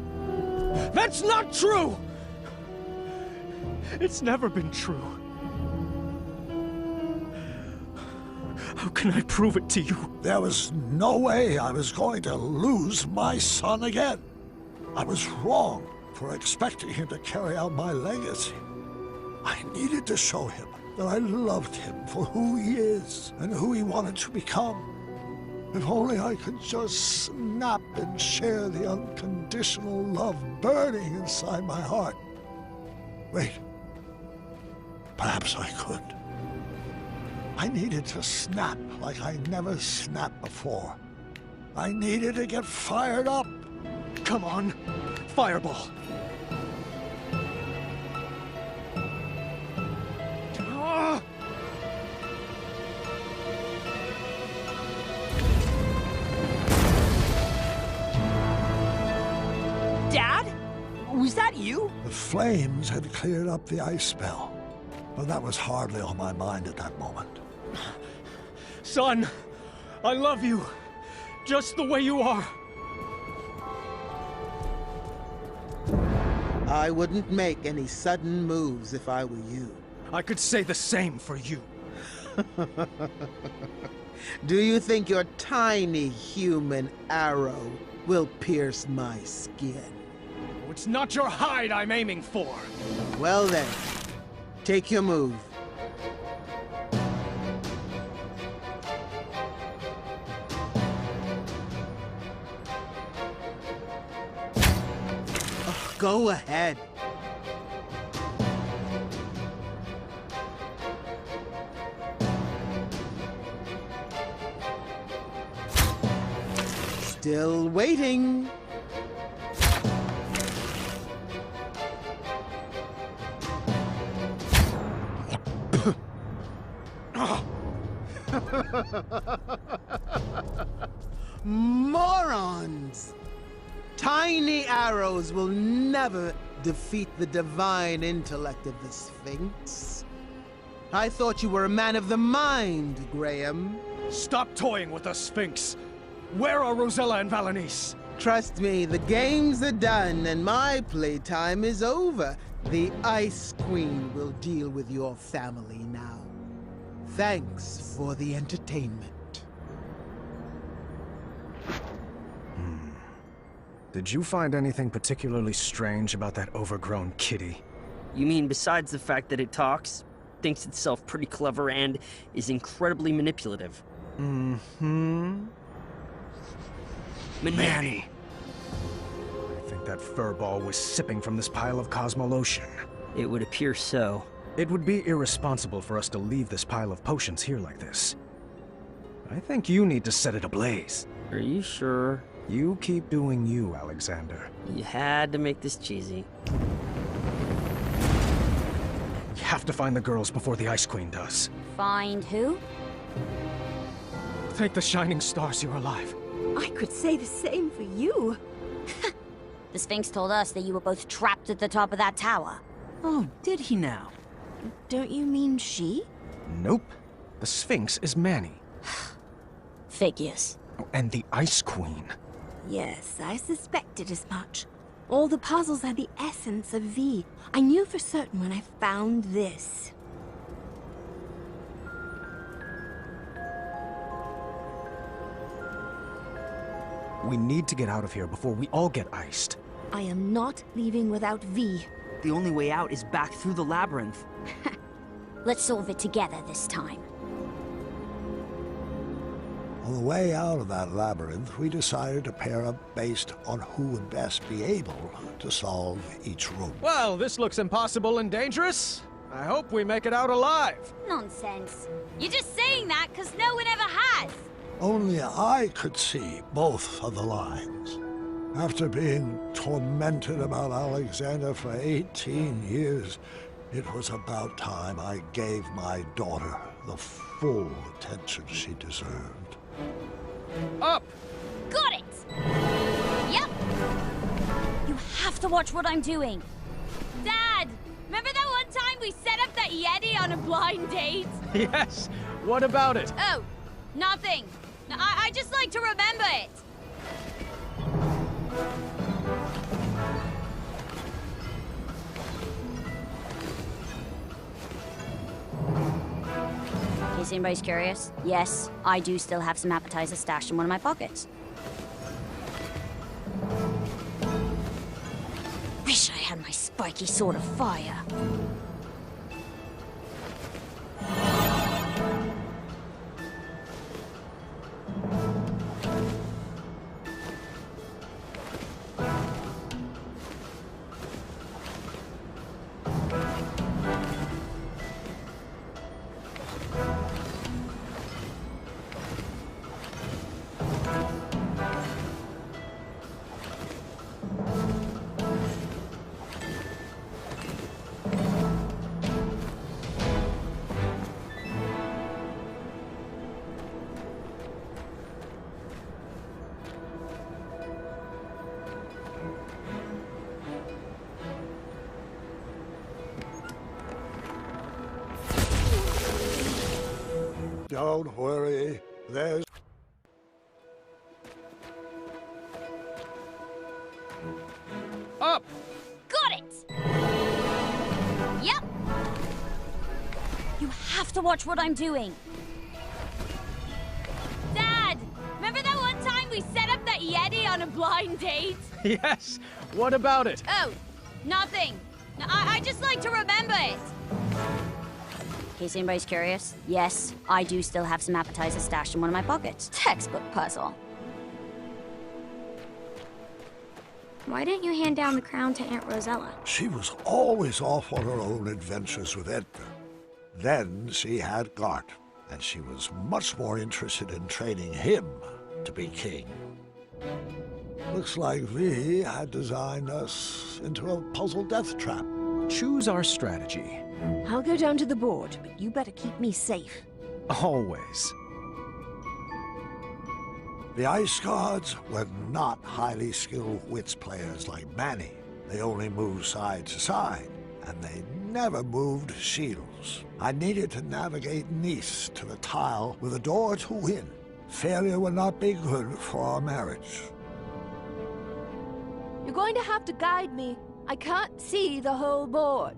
That's not true! It's never been true. How can I prove it to you? There was no way I was going to lose my son again. I was wrong for expecting him to carry out my legacy. I needed to show him that I loved him for who he is and who he wanted to become. If only I could just snap and share the unconditional love burning inside my heart. Wait, perhaps I could. I needed to snap like I never snapped before. I needed to get fired up. Come on, fireball. Dad? Was that you? The flames had cleared up the ice spell, but that was hardly on my mind at that moment. Son, I love you, just the way you are. I wouldn't make any sudden moves if I were you. I could say the same for you. Do you think your tiny human arrow will pierce my skin? It's not your hide I'm aiming for. Well then, take your move. Oh, go ahead. Still waiting. Morons! Tiny arrows will never defeat the divine intellect of the Sphinx. I thought you were a man of the mind, Graham. Stop toying with the Sphinx. Where are Rosella and Valanice? Trust me, the games are done and my playtime is over. The Ice Queen will deal with your family now. Thanks for the entertainment. Did you find anything particularly strange about that overgrown kitty? You mean besides the fact that it talks, thinks itself pretty clever, and is incredibly manipulative? Mm-hmm. Manny! I think that furball was sipping from this pile of Cosmolotion. It would appear so. It would be irresponsible for us to leave this pile of potions here like this. I think you need to set it ablaze. Are you sure? You keep doing you, Alexander. You had to make this cheesy. You have to find the girls before the Ice Queen does. Find who? Thank the shining stars you're alive. I could say the same for you. The Sphinx told us that you were both trapped at the top of that tower. Oh, did he now? Don't you mean she? Nope. The Sphinx is Manny. Figures. Oh, and the Ice Queen. Yes, I suspected as much. All the puzzles had the essence of V. I knew for certain when I found this. We need to get out of here before we all get iced. I am not leaving without V. The only way out is back through the labyrinth. Let's solve it together this time. On the way out of that labyrinth, we decided to pair up based on who would best be able to solve each room. Well, this looks impossible and dangerous. I hope we make it out alive. Nonsense. You're just saying that because no one ever has. Only I could see both of the lines. After being tormented about Alexander for 18 years, it was about time I gave my daughter the full attention she deserved. Up! Got it! Yep! You have to watch what I'm doing. Dad! Remember that one time we set up that Yeti on a blind date? Yes! What about it? Oh, nothing. I just like to remember it. In case anybody's curious, yes, I do still have some appetizers stashed in one of my pockets. Wish I had my spiky sword of fire. Don't worry. There's... Up! Got it! Yep. You have to watch what I'm doing. Dad! Remember that one time we set up that Yeti on a blind date? Yes. What about it? Oh, nothing. No, I just like to remember it. In case anybody's curious, yes, I do still have some appetizers stashed in one of my pockets. Textbook puzzle. Why didn't you hand down the crown to Aunt Rosella? She was always off on her own adventures with Edgar. Then she had Gart, and she was much more interested in training him to be king. Looks like V had designed us into a puzzle death trap. Choose our strategy. I'll go down to the board, but you better keep me safe. Always. The Ice Guards were not highly skilled wits players like Manny. They only moved side to side, and they never moved shields. I needed to navigate Nice to the tile with a door to win. Failure would not be good for our marriage. You're going to have to guide me. I can't see the whole board.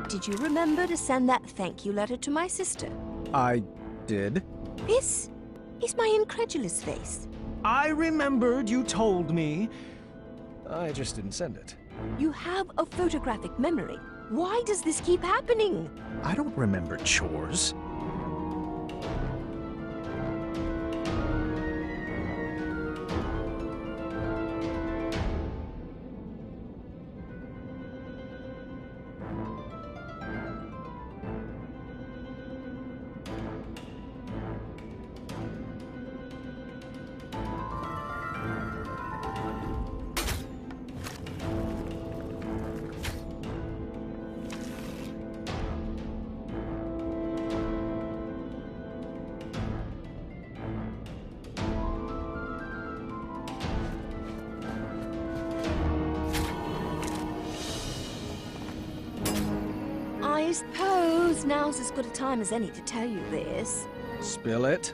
Did you remember to send that thank you letter to my sister? I did. This is my incredulous face. I remembered you told me. I just didn't send it. You have a photographic memory. Why does this keep happening? I don't remember chores. I suppose now's as good a time as any to tell you this. Spill it.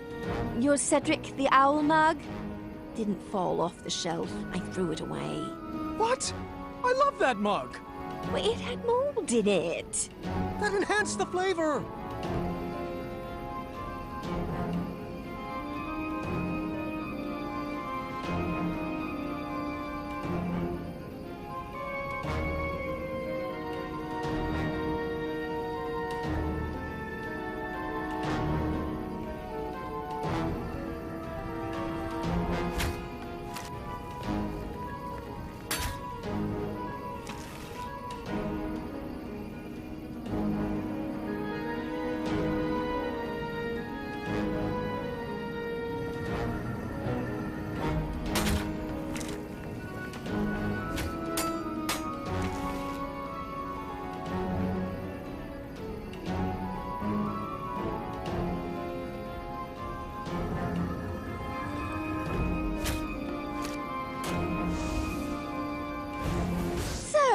Your Cedric the Owl mug didn't fall off the shelf. I threw it away. What? I love that mug. Well, it had mold in it. That enhanced the flavor.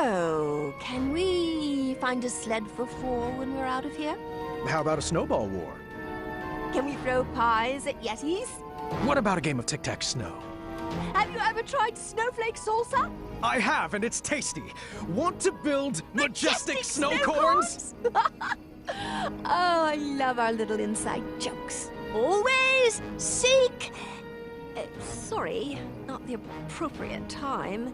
So, can we find a sled for 4 when we're out of here? How about a snowball war? Can we throw pies at Yetis? What about a game of tic-tac-snow? Have you ever tried snowflake salsa? I have, and it's tasty. Want to build majestic snow corns? Oh, I love our little inside jokes. Always seek... sorry, not the appropriate time.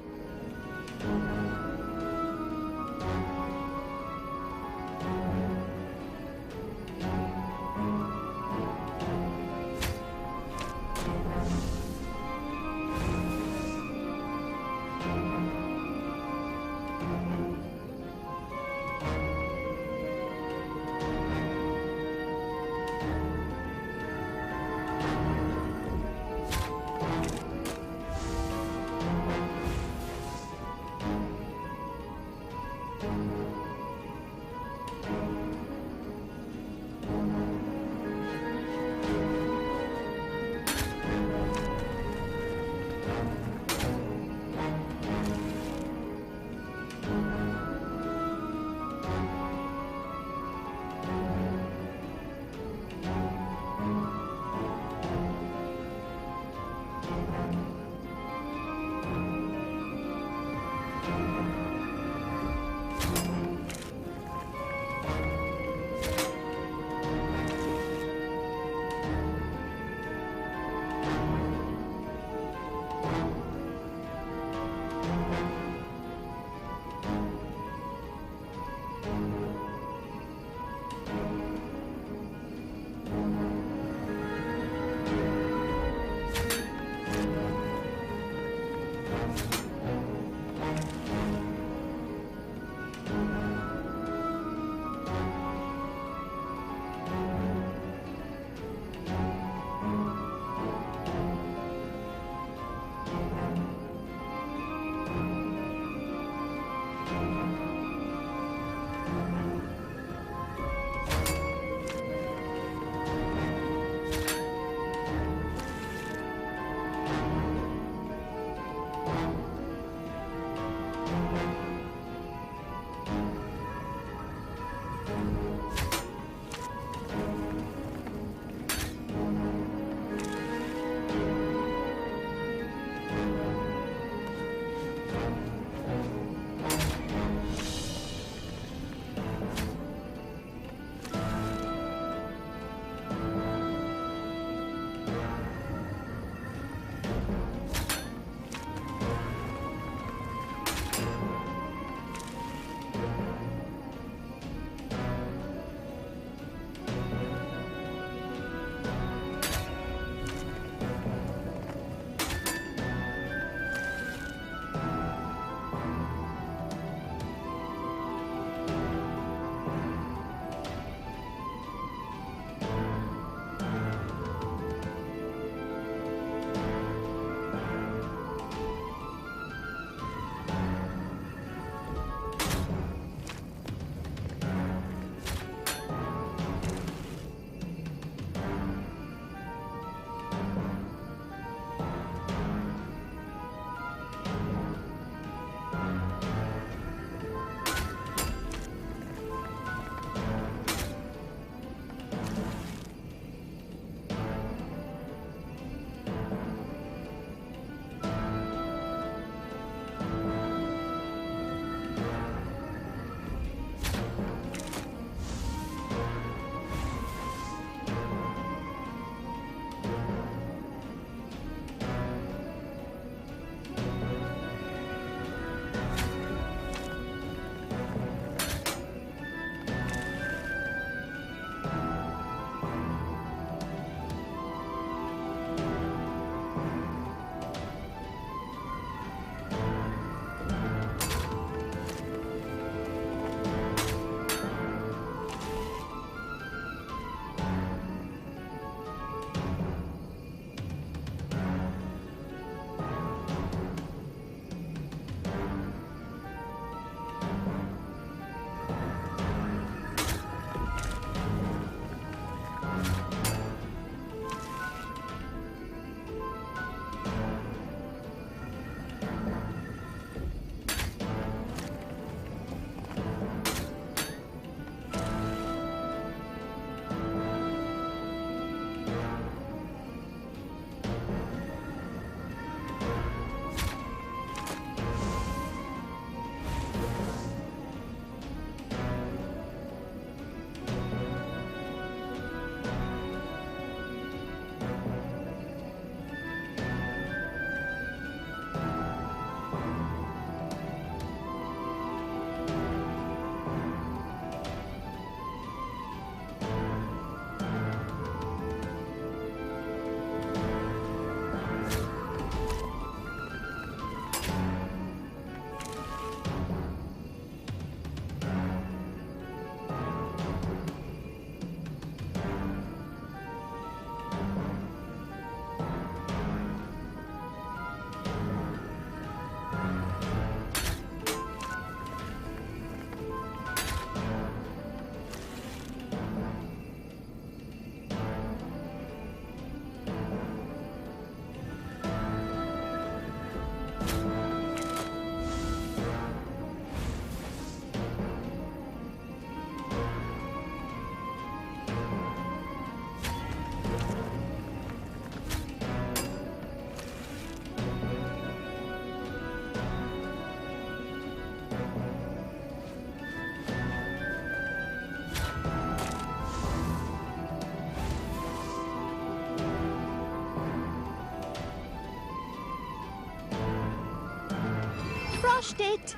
crushed it.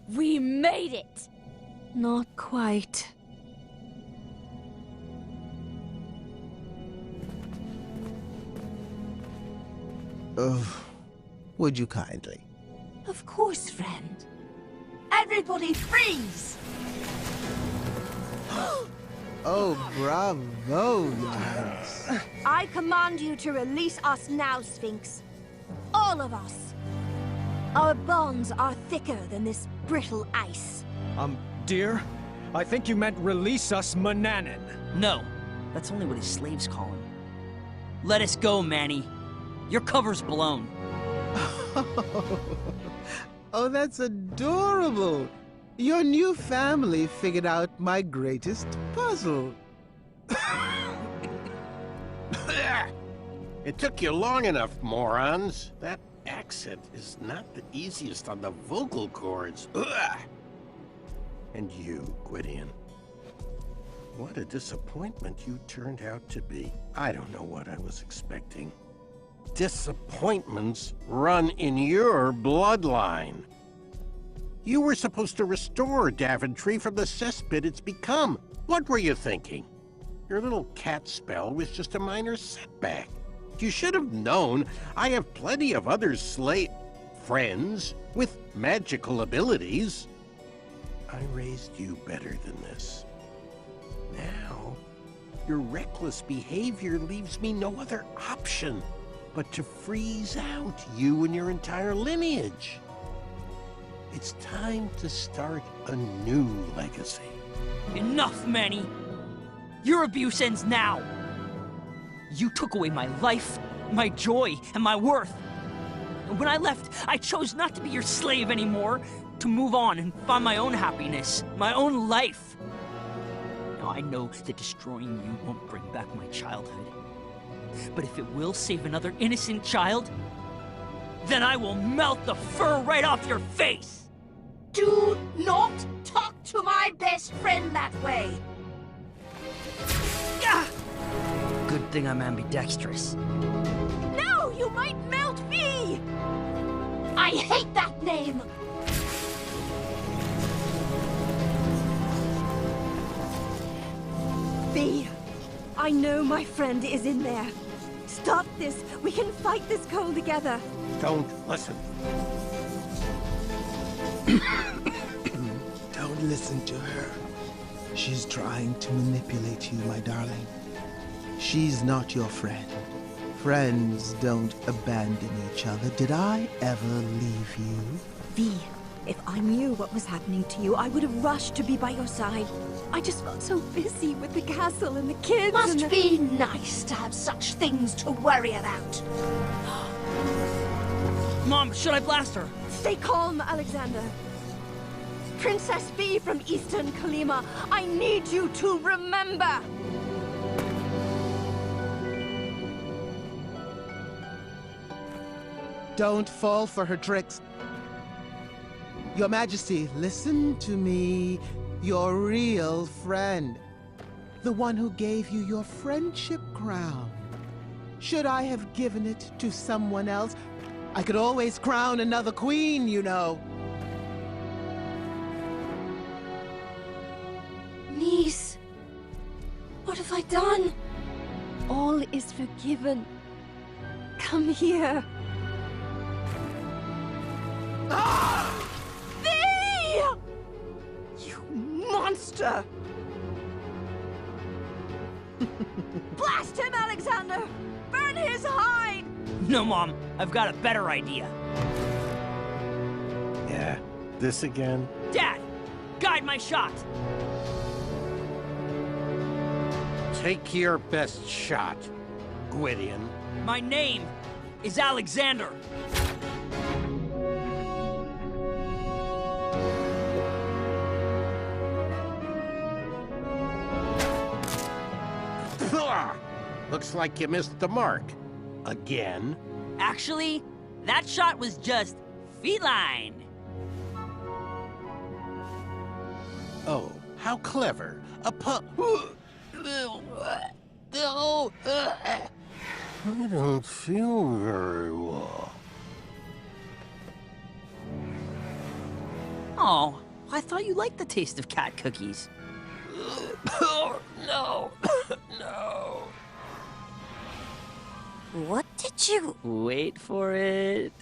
We made it! Not quite. Would you kindly? Of course, friend. Everybody freeze! Oh, bravo, Your Highness. I command you to release us now, Sphinx. All of us. Our bonds are thicker than this brittle ice. Dear, I think you meant release us, Mannanin. No, that's only what his slaves call him. Let us go, Manny. Your cover's blown. Oh, that's adorable. Your new family figured out my greatest puzzle. It took you long enough, morons. That accent is not the easiest on the vocal cords. Ugh. And you, Gwydion. What a disappointment you turned out to be. I don't know what I was expecting. Disappointments run in your bloodline. You were supposed to restore Daventry from the cesspit it's become. What were you thinking? Your little cat spell was just a minor setback. You should have known I have plenty of other friends with magical abilities. I raised you better than this. Now, your reckless behavior leaves me no other option but to freeze out you and your entire lineage. It's time to start a new legacy. Enough, Manny! Your abuse ends now! You took away my life, my joy, and my worth. And when I left, I chose not to be your slave anymore, to move on and find my own happiness, my own life. Now I know that destroying you won't bring back my childhood. But if it will save another innocent child, then I will melt the fur right off your face! Do not talk to my best friend that way! Good thing I'm ambidextrous. No, you might melt me! I hate that name! V, I know my friend is in there. Stop this. We can fight this cold together. Don't listen. Don't listen to her. She's trying to manipulate you, my darling. She's not your friend. Friends don't abandon each other. Did I ever leave you? V, if I knew what was happening to you, I would have rushed to be by your side. I just got so busy with the castle and the kids. Must be nice to have such things to worry about. Mom, should I blast her? Stay calm, Alexander. Princess V from Eastern Kalima, I need you to remember. Don't fall for her tricks. Your Majesty, listen to me. Your real friend. The one who gave you your friendship crown. Should I have given it to someone else? I could always crown another queen, you know. Niece, what have I done? All is forgiven. Come here. V! You monster! Blast him, Alexander! Burn his hide! No, Mom. I've got a better idea. Yeah, this again? Dad! Guide my shot! Take your best shot, Gwydion. My name is Alexander. Looks like you missed the mark. Again? Actually, that shot was just feline. Oh, how clever. A I don't feel very well. Oh, I thought you liked the taste of cat cookies. No, no. What did you... Wait for it.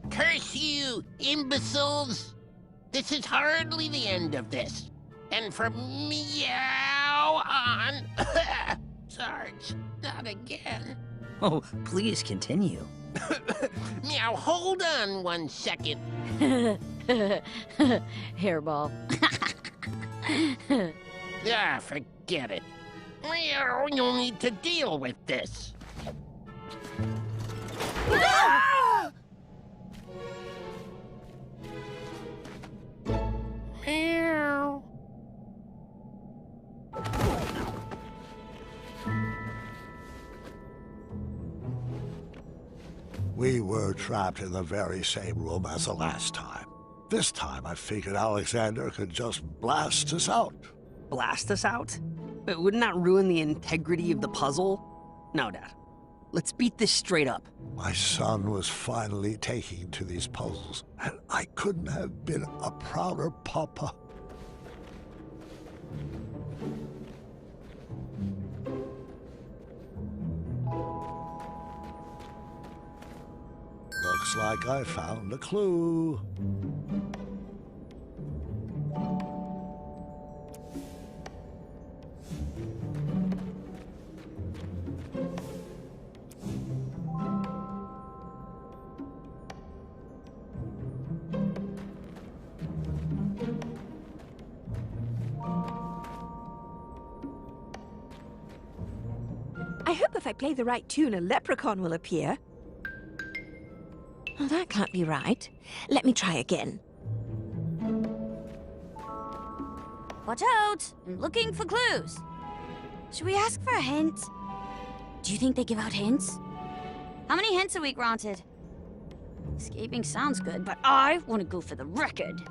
Curse you, imbeciles! This is hardly the end of this. And from meow on... Sarge, not again. Oh, please continue. Meow, hold on 1 second. Hairball. Ah, forget it. Meow, you'll need to deal with this. Meow. We were trapped in the very same room as the last time. This time I figured Alexander could just blast us out. Blast us out? But wouldn't that ruin the integrity of the puzzle? No, Dad. Let's beat this straight up. My son was finally taking to these puzzles, and I couldn't have been a prouder papa. Looks like I found a clue. I hope if I play the right tune, a leprechaun will appear. Oh, that can't be right. Let me try again. Watch out! I'm looking for clues. Should we ask for a hint? Do you think they give out hints? How many hints are we granted? Escaping sounds good, but I want to go for the record.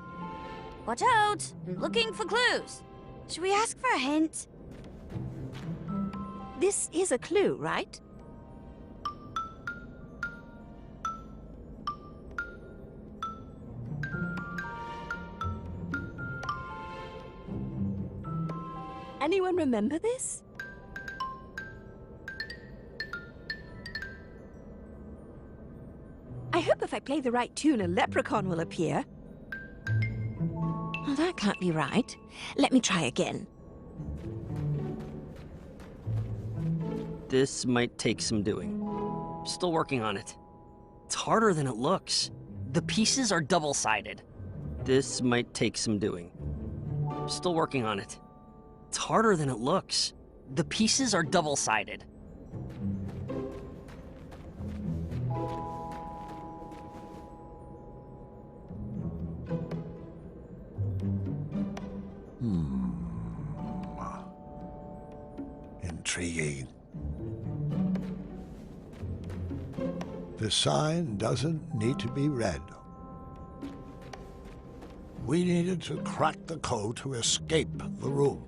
Watch out! I'm looking for clues. Should we ask for a hint? This is a clue, right? Anyone remember this? I hope if I play the right tune, a leprechaun will appear. Oh, that can't be right. Let me try again. This might take some doing. Still working on it. It's harder than it looks. The pieces are double-sided. This might take some doing. Still working on it. It's harder than it looks. The pieces are double-sided. Intriguing. The sign doesn't need to be read. We needed to crack the code to escape the room.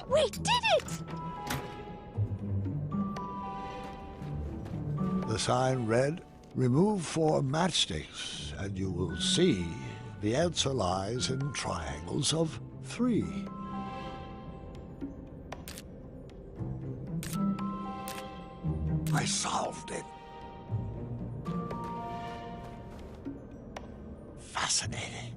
We did it! The sign read, "Remove 4 matchsticks, and you will see the answer lies in triangles of 3. I solved it. Fascinating.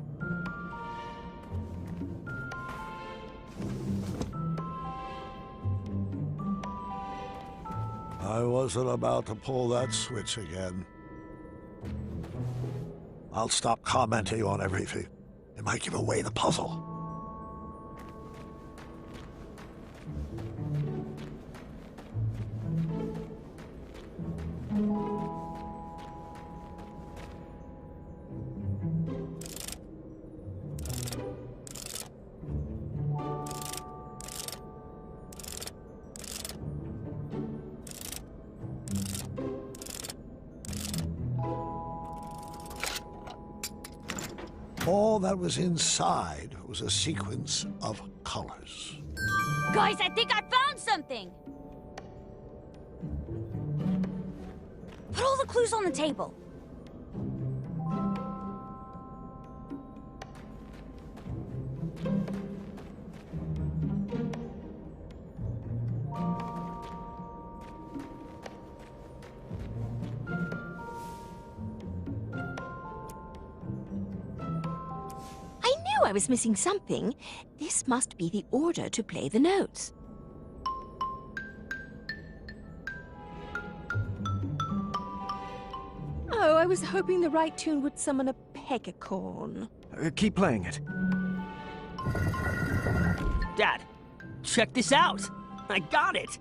I wasn't about to pull that switch again. I'll stop commenting on everything. It might give away the puzzle. All that was inside was a sequence of colors. Guys, I think I found something! Put all the clues on the table. I was missing something. This must be the order to play the notes. Oh, I was hoping the right tune would summon a peggacorn. Keep playing it. Dad, check this out! I got it!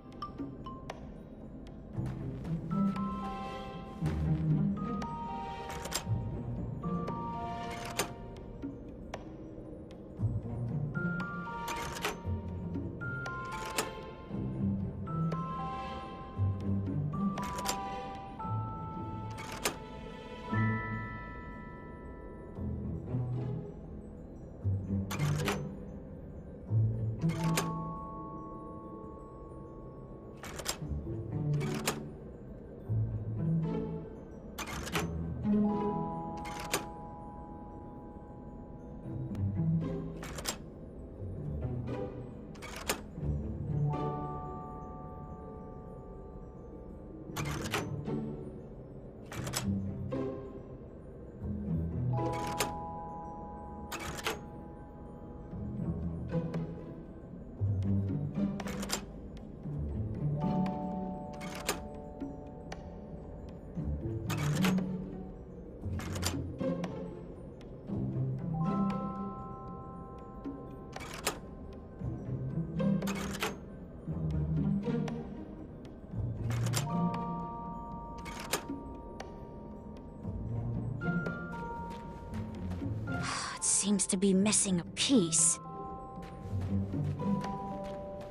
Seems to be missing a piece.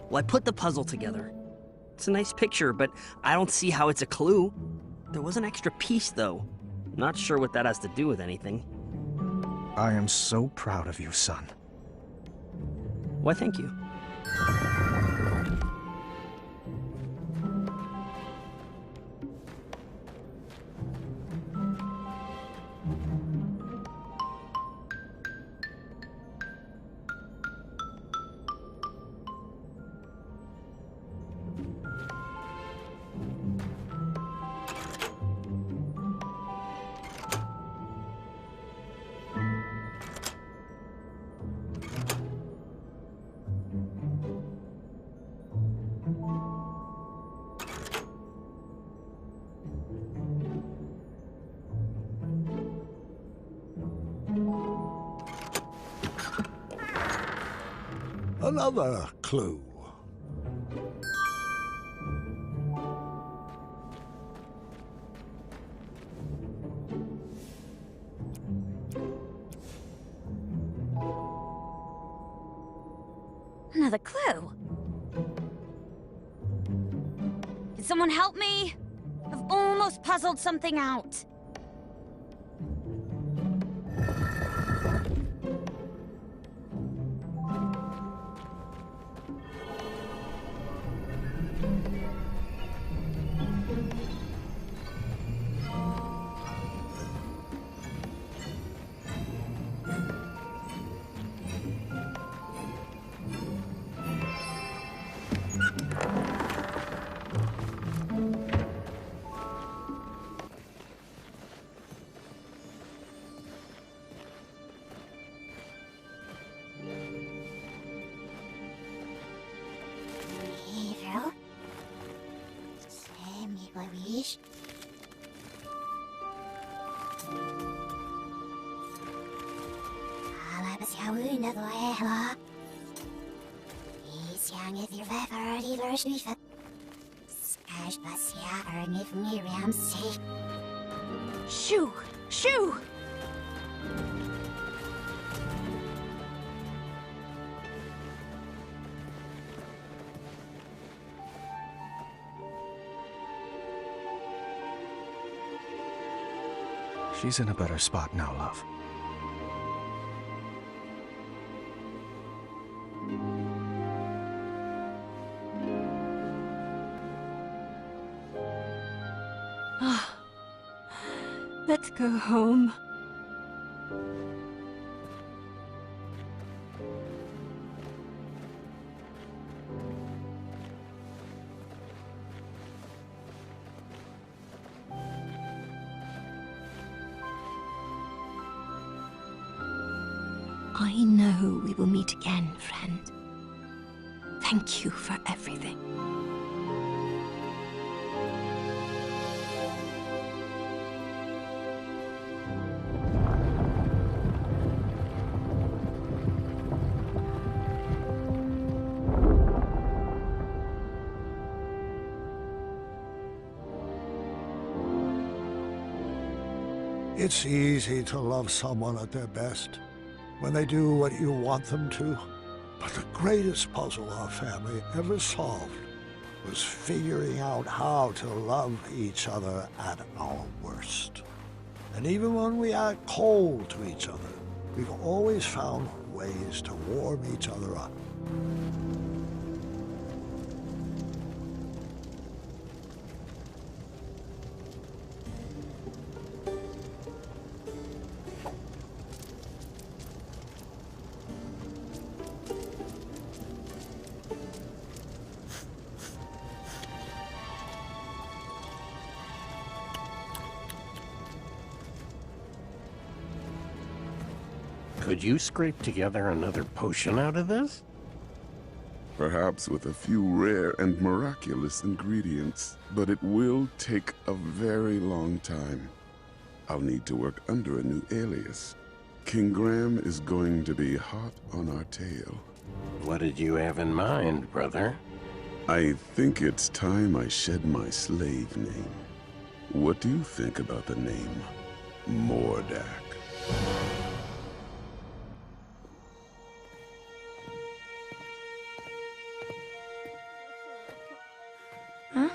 Well, I put the puzzle together. It's a nice picture, but I don't see how it's a clue. There was an extra piece, though. Not sure what that has to do with anything. I am so proud of you, son. Why, thank you. Another clue. Another clue. Can someone help me? I've almost puzzled something out. Shoo! Shoo! She's in a better spot now, love. Let's go home. I know we will meet again, friend. Thank you for everything. It's easy to love someone at their best, when they do what you want them to. But the greatest puzzle our family ever solved was figuring out how to love each other at our worst. And even when we act cold to each other, we've always found ways to warm each other up. Could you scrape together another potion out of this? Perhaps with a few rare and miraculous ingredients, but it will take a very long time. I'll need to work under a new alias. King Graham is going to be hot on our tail. What did you have in mind, brother? I think it's time I shed my slave name. What do you think about the name Mordak? Huh?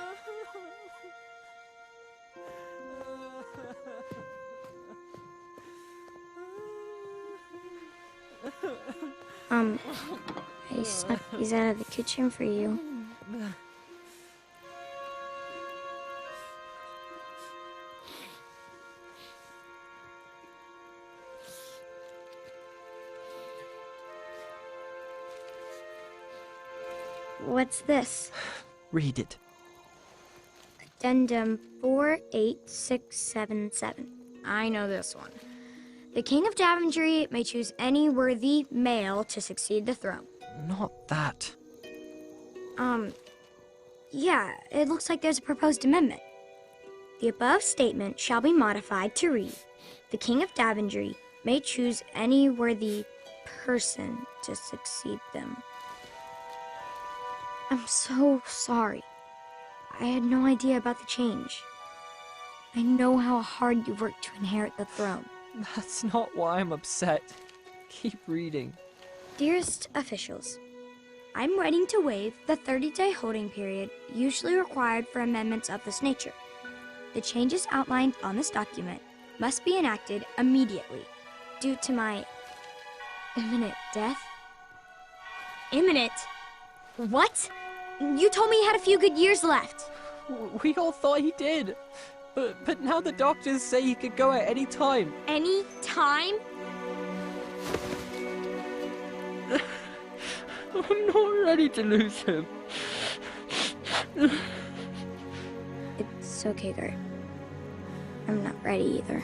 I snuck these out of the kitchen for you. What's this? Read it. Addendum 48677. I know this one. The King of Daventry may choose any worthy male to succeed the throne. Not that. Yeah, it looks like there's a proposed amendment. The above statement shall be modified to read, the King of Daventry may choose any worthy person to succeed them. I'm so sorry. I had no idea about the change. I know how hard you worked to inherit the throne. That's not why I'm upset. Keep reading. Dearest officials, I'm writing to waive the 30-day holding period usually required for amendments of this nature. The changes outlined on this document must be enacted immediately due to my imminent death. Imminent? What? You told me he had a few good years left. We all thought he did. But now the doctors say he could go at any time. Any time? I'm not ready to lose him. It's okay, Gert. I'm not ready either.